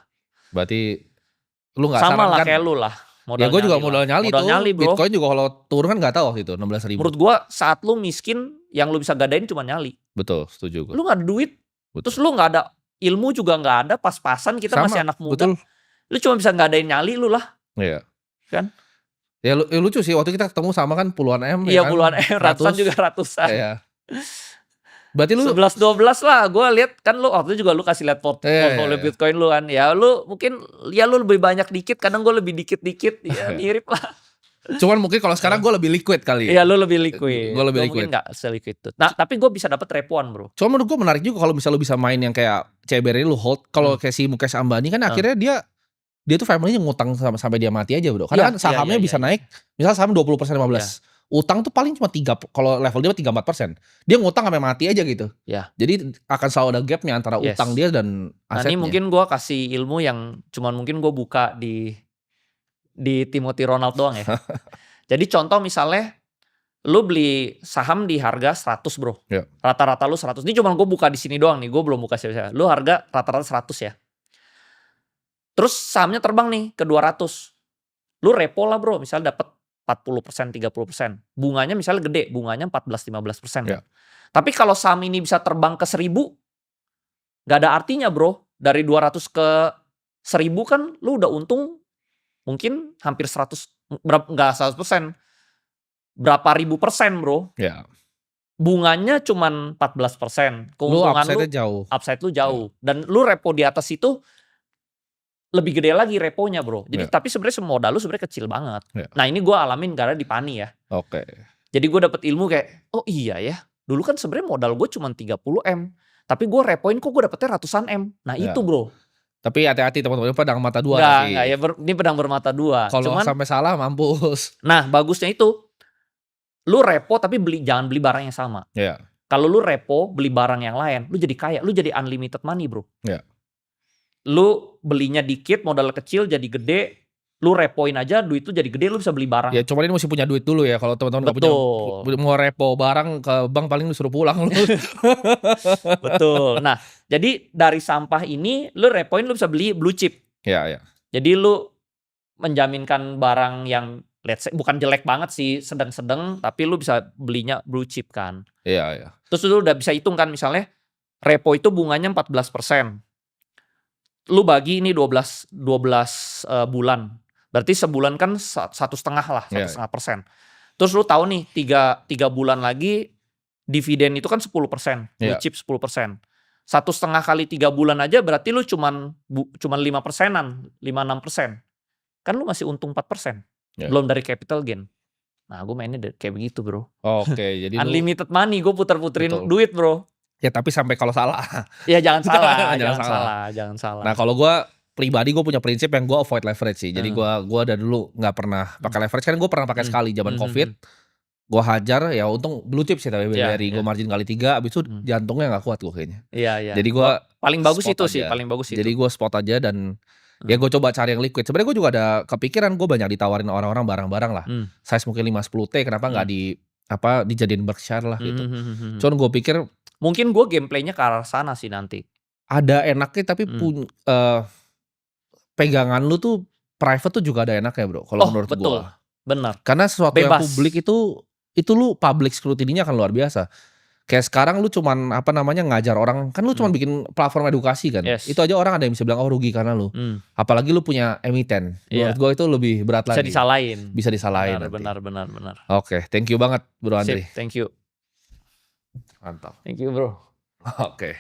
Berarti lu nggak
sama lah kayak lu lah.
Ya gue juga modal nyali tuh.
Bro.
Bitcoin juga kalau turun kan nggak tahu waktu itu 16.000.
Menurut gue saat lu miskin, yang lu bisa gadain cuma nyali.
Betul, setuju gue.
Lu nggak ada duit, terus lu nggak ada ilmu juga nggak ada, pas-pasan kita masih anak muda.
Betul.
Lu cuma bisa ngadain nyali lu lah.
Iya.
Kan?
Ya lucu sih waktu kita ketemu sama kan puluhan M.
Iya
ya kan?
Puluhan M, ratusan juga ratusan.
Iya. Berarti lu
11-12 lah, gue lihat kan lu waktu itu juga lu kasih lihat portfolio Bitcoin lu kan. Ya lu mungkin ya lu lebih banyak dikit, kadang gue lebih dikit-dikit, ya mirip lah.
Cuman mungkin kalau sekarang gue lebih liquid kali.
Iya lu lebih liquid.
Gue lebih liquid.
Mungkin gak se-liquid itu. Nah tapi gue bisa dapat repoan bro.
Cuma menurut gue menarik juga kalau misalnya lu bisa main yang kayak CBR ini lu hold. Kalau kayak si Mukesh Ambani kan akhirnya dia tuh family-nya ngutang sampai dia mati aja bro. Karena kan sahamnya bisa naik. Misal saham 20% 15%. Utang tuh paling cuma 3, kalau level dia 3-4%. Dia ngutang sampai mati aja gitu.
Ya.
Jadi akan selalu ada gapnya antara utang dia dan asetnya.
Nah ini mungkin gue kasih ilmu yang cuman mungkin gue buka di Timothy Ronald doang ya. Jadi contoh misalnya lu beli saham di harga 100 bro. Rata-rata lu 100. Ini cuma gue buka di sini doang nih. Gue belum buka siapa-siapa. Lu harga rata-rata 100 ya. Terus sahamnya terbang nih ke 200. Lu repo lah bro. Misalnya dapat 40%, 30%. Bunganya misalnya gede. Bunganya 14-15%. Tapi kalau saham ini bisa terbang ke 1.000. Gak ada artinya bro. Dari 200 ke 1.000 kan lu udah untung mungkin hampir 100. Enggak 100%. Berapa ribu persen bro. Bunganya cuman 14%. Keuntungan lu upside lu jauh. Dan lu repo di atas itu lebih gede lagi reponya bro. Jadi tapi sebenarnya modal lu sebenarnya kecil banget. Nah ini gue alamin karena di Pani ya. Jadi gue dapet ilmu kayak oh iya ya. Dulu kan sebenarnya modal gue cuma 30M. Tapi gue repoin kok gue dapetnya ratusan M. Nah itu bro.
Tapi hati-hati teman-teman, pedang mata dua.
Enggak ya, ini pedang bermata dua.
Kalau sampai salah mampus.
Nah bagusnya itu, lu repo tapi jangan beli barang yang sama. Kalau lu repo beli barang yang lain, lu jadi kaya, lu jadi unlimited money bro. Lu belinya dikit, modal kecil jadi gede, lu repoin aja duit lu jadi gede, lu bisa beli barang.
Ya cuman ini mesti punya duit dulu ya, kalau teman-teman nggak punya, mau repo barang ke bank paling lu suruh pulang lu.
Betul. Nah jadi dari sampah ini lu repoin lu bisa beli blue chip. Jadi lu menjaminkan barang yang let's say bukan jelek banget sih, sedang-sedang, tapi lu bisa belinya blue chip kan. Terus lu udah bisa hitung kan misalnya repo itu bunganya 14%. Lu bagi ini 12 bulan. Berarti sebulan kan 1,5 lah, 1,5%. Terus lu tahu nih 3 bulan lagi dividen itu kan 10%, blue chip 10%. 1,5 kali 3 bulan aja berarti lu cuman 5%-an, 5-6%. Kan lu masih untung 4%. Belum dari capital gain. Nah gue mainnya kayak begitu bro.
Jadi
unlimited money, gue puter-puterin duit bro.
Ya tapi sampai kalau salah.
Ya jangan salah. Jangan salah.
Nah kalau gue pribadi gue punya prinsip yang gue avoid leverage sih. Jadi gue dari dulu nggak pernah pakai leverage. Kan gue pernah pakai sekali zaman COVID. Gue hajar, ya untung blue chip sih tapi BBRI. Gue margin kali 3, abis itu jantungnya nggak kuat gue kayaknya.
Iya.
Jadi gue
paling bagus itu sih, paling bagus itu.
Jadi gue spot aja dan ya gue coba cari yang liquid. Sebenarnya gue juga ada kepikiran, gue banyak ditawarin orang-orang barang-barang lah. Size mungkin 5-10T, kenapa nggak dijadiin Berkshire lah gitu. Cuman gue pikir
mungkin gue gameplaynya ke arah sana sih nanti.
Ada enaknya tapi pegangan lu tuh private tuh juga ada enaknya bro. Kalau menurut gue.
Betul, benar.
Karena sesuatu yang publik itu lu public scrutiny-nya akan luar biasa. Kayak sekarang lu cuman ngajar orang, kan lu cuman bikin platform edukasi kan. Itu aja orang ada yang bisa bilang rugi karena lu. Apalagi lu punya emiten. Menurut gue itu lebih berat lagi. Bisa disalahin.
Benar.
Oke, thank you banget Bro Andri.
Thank you.
Mantap.
Thank you bro.
Oke.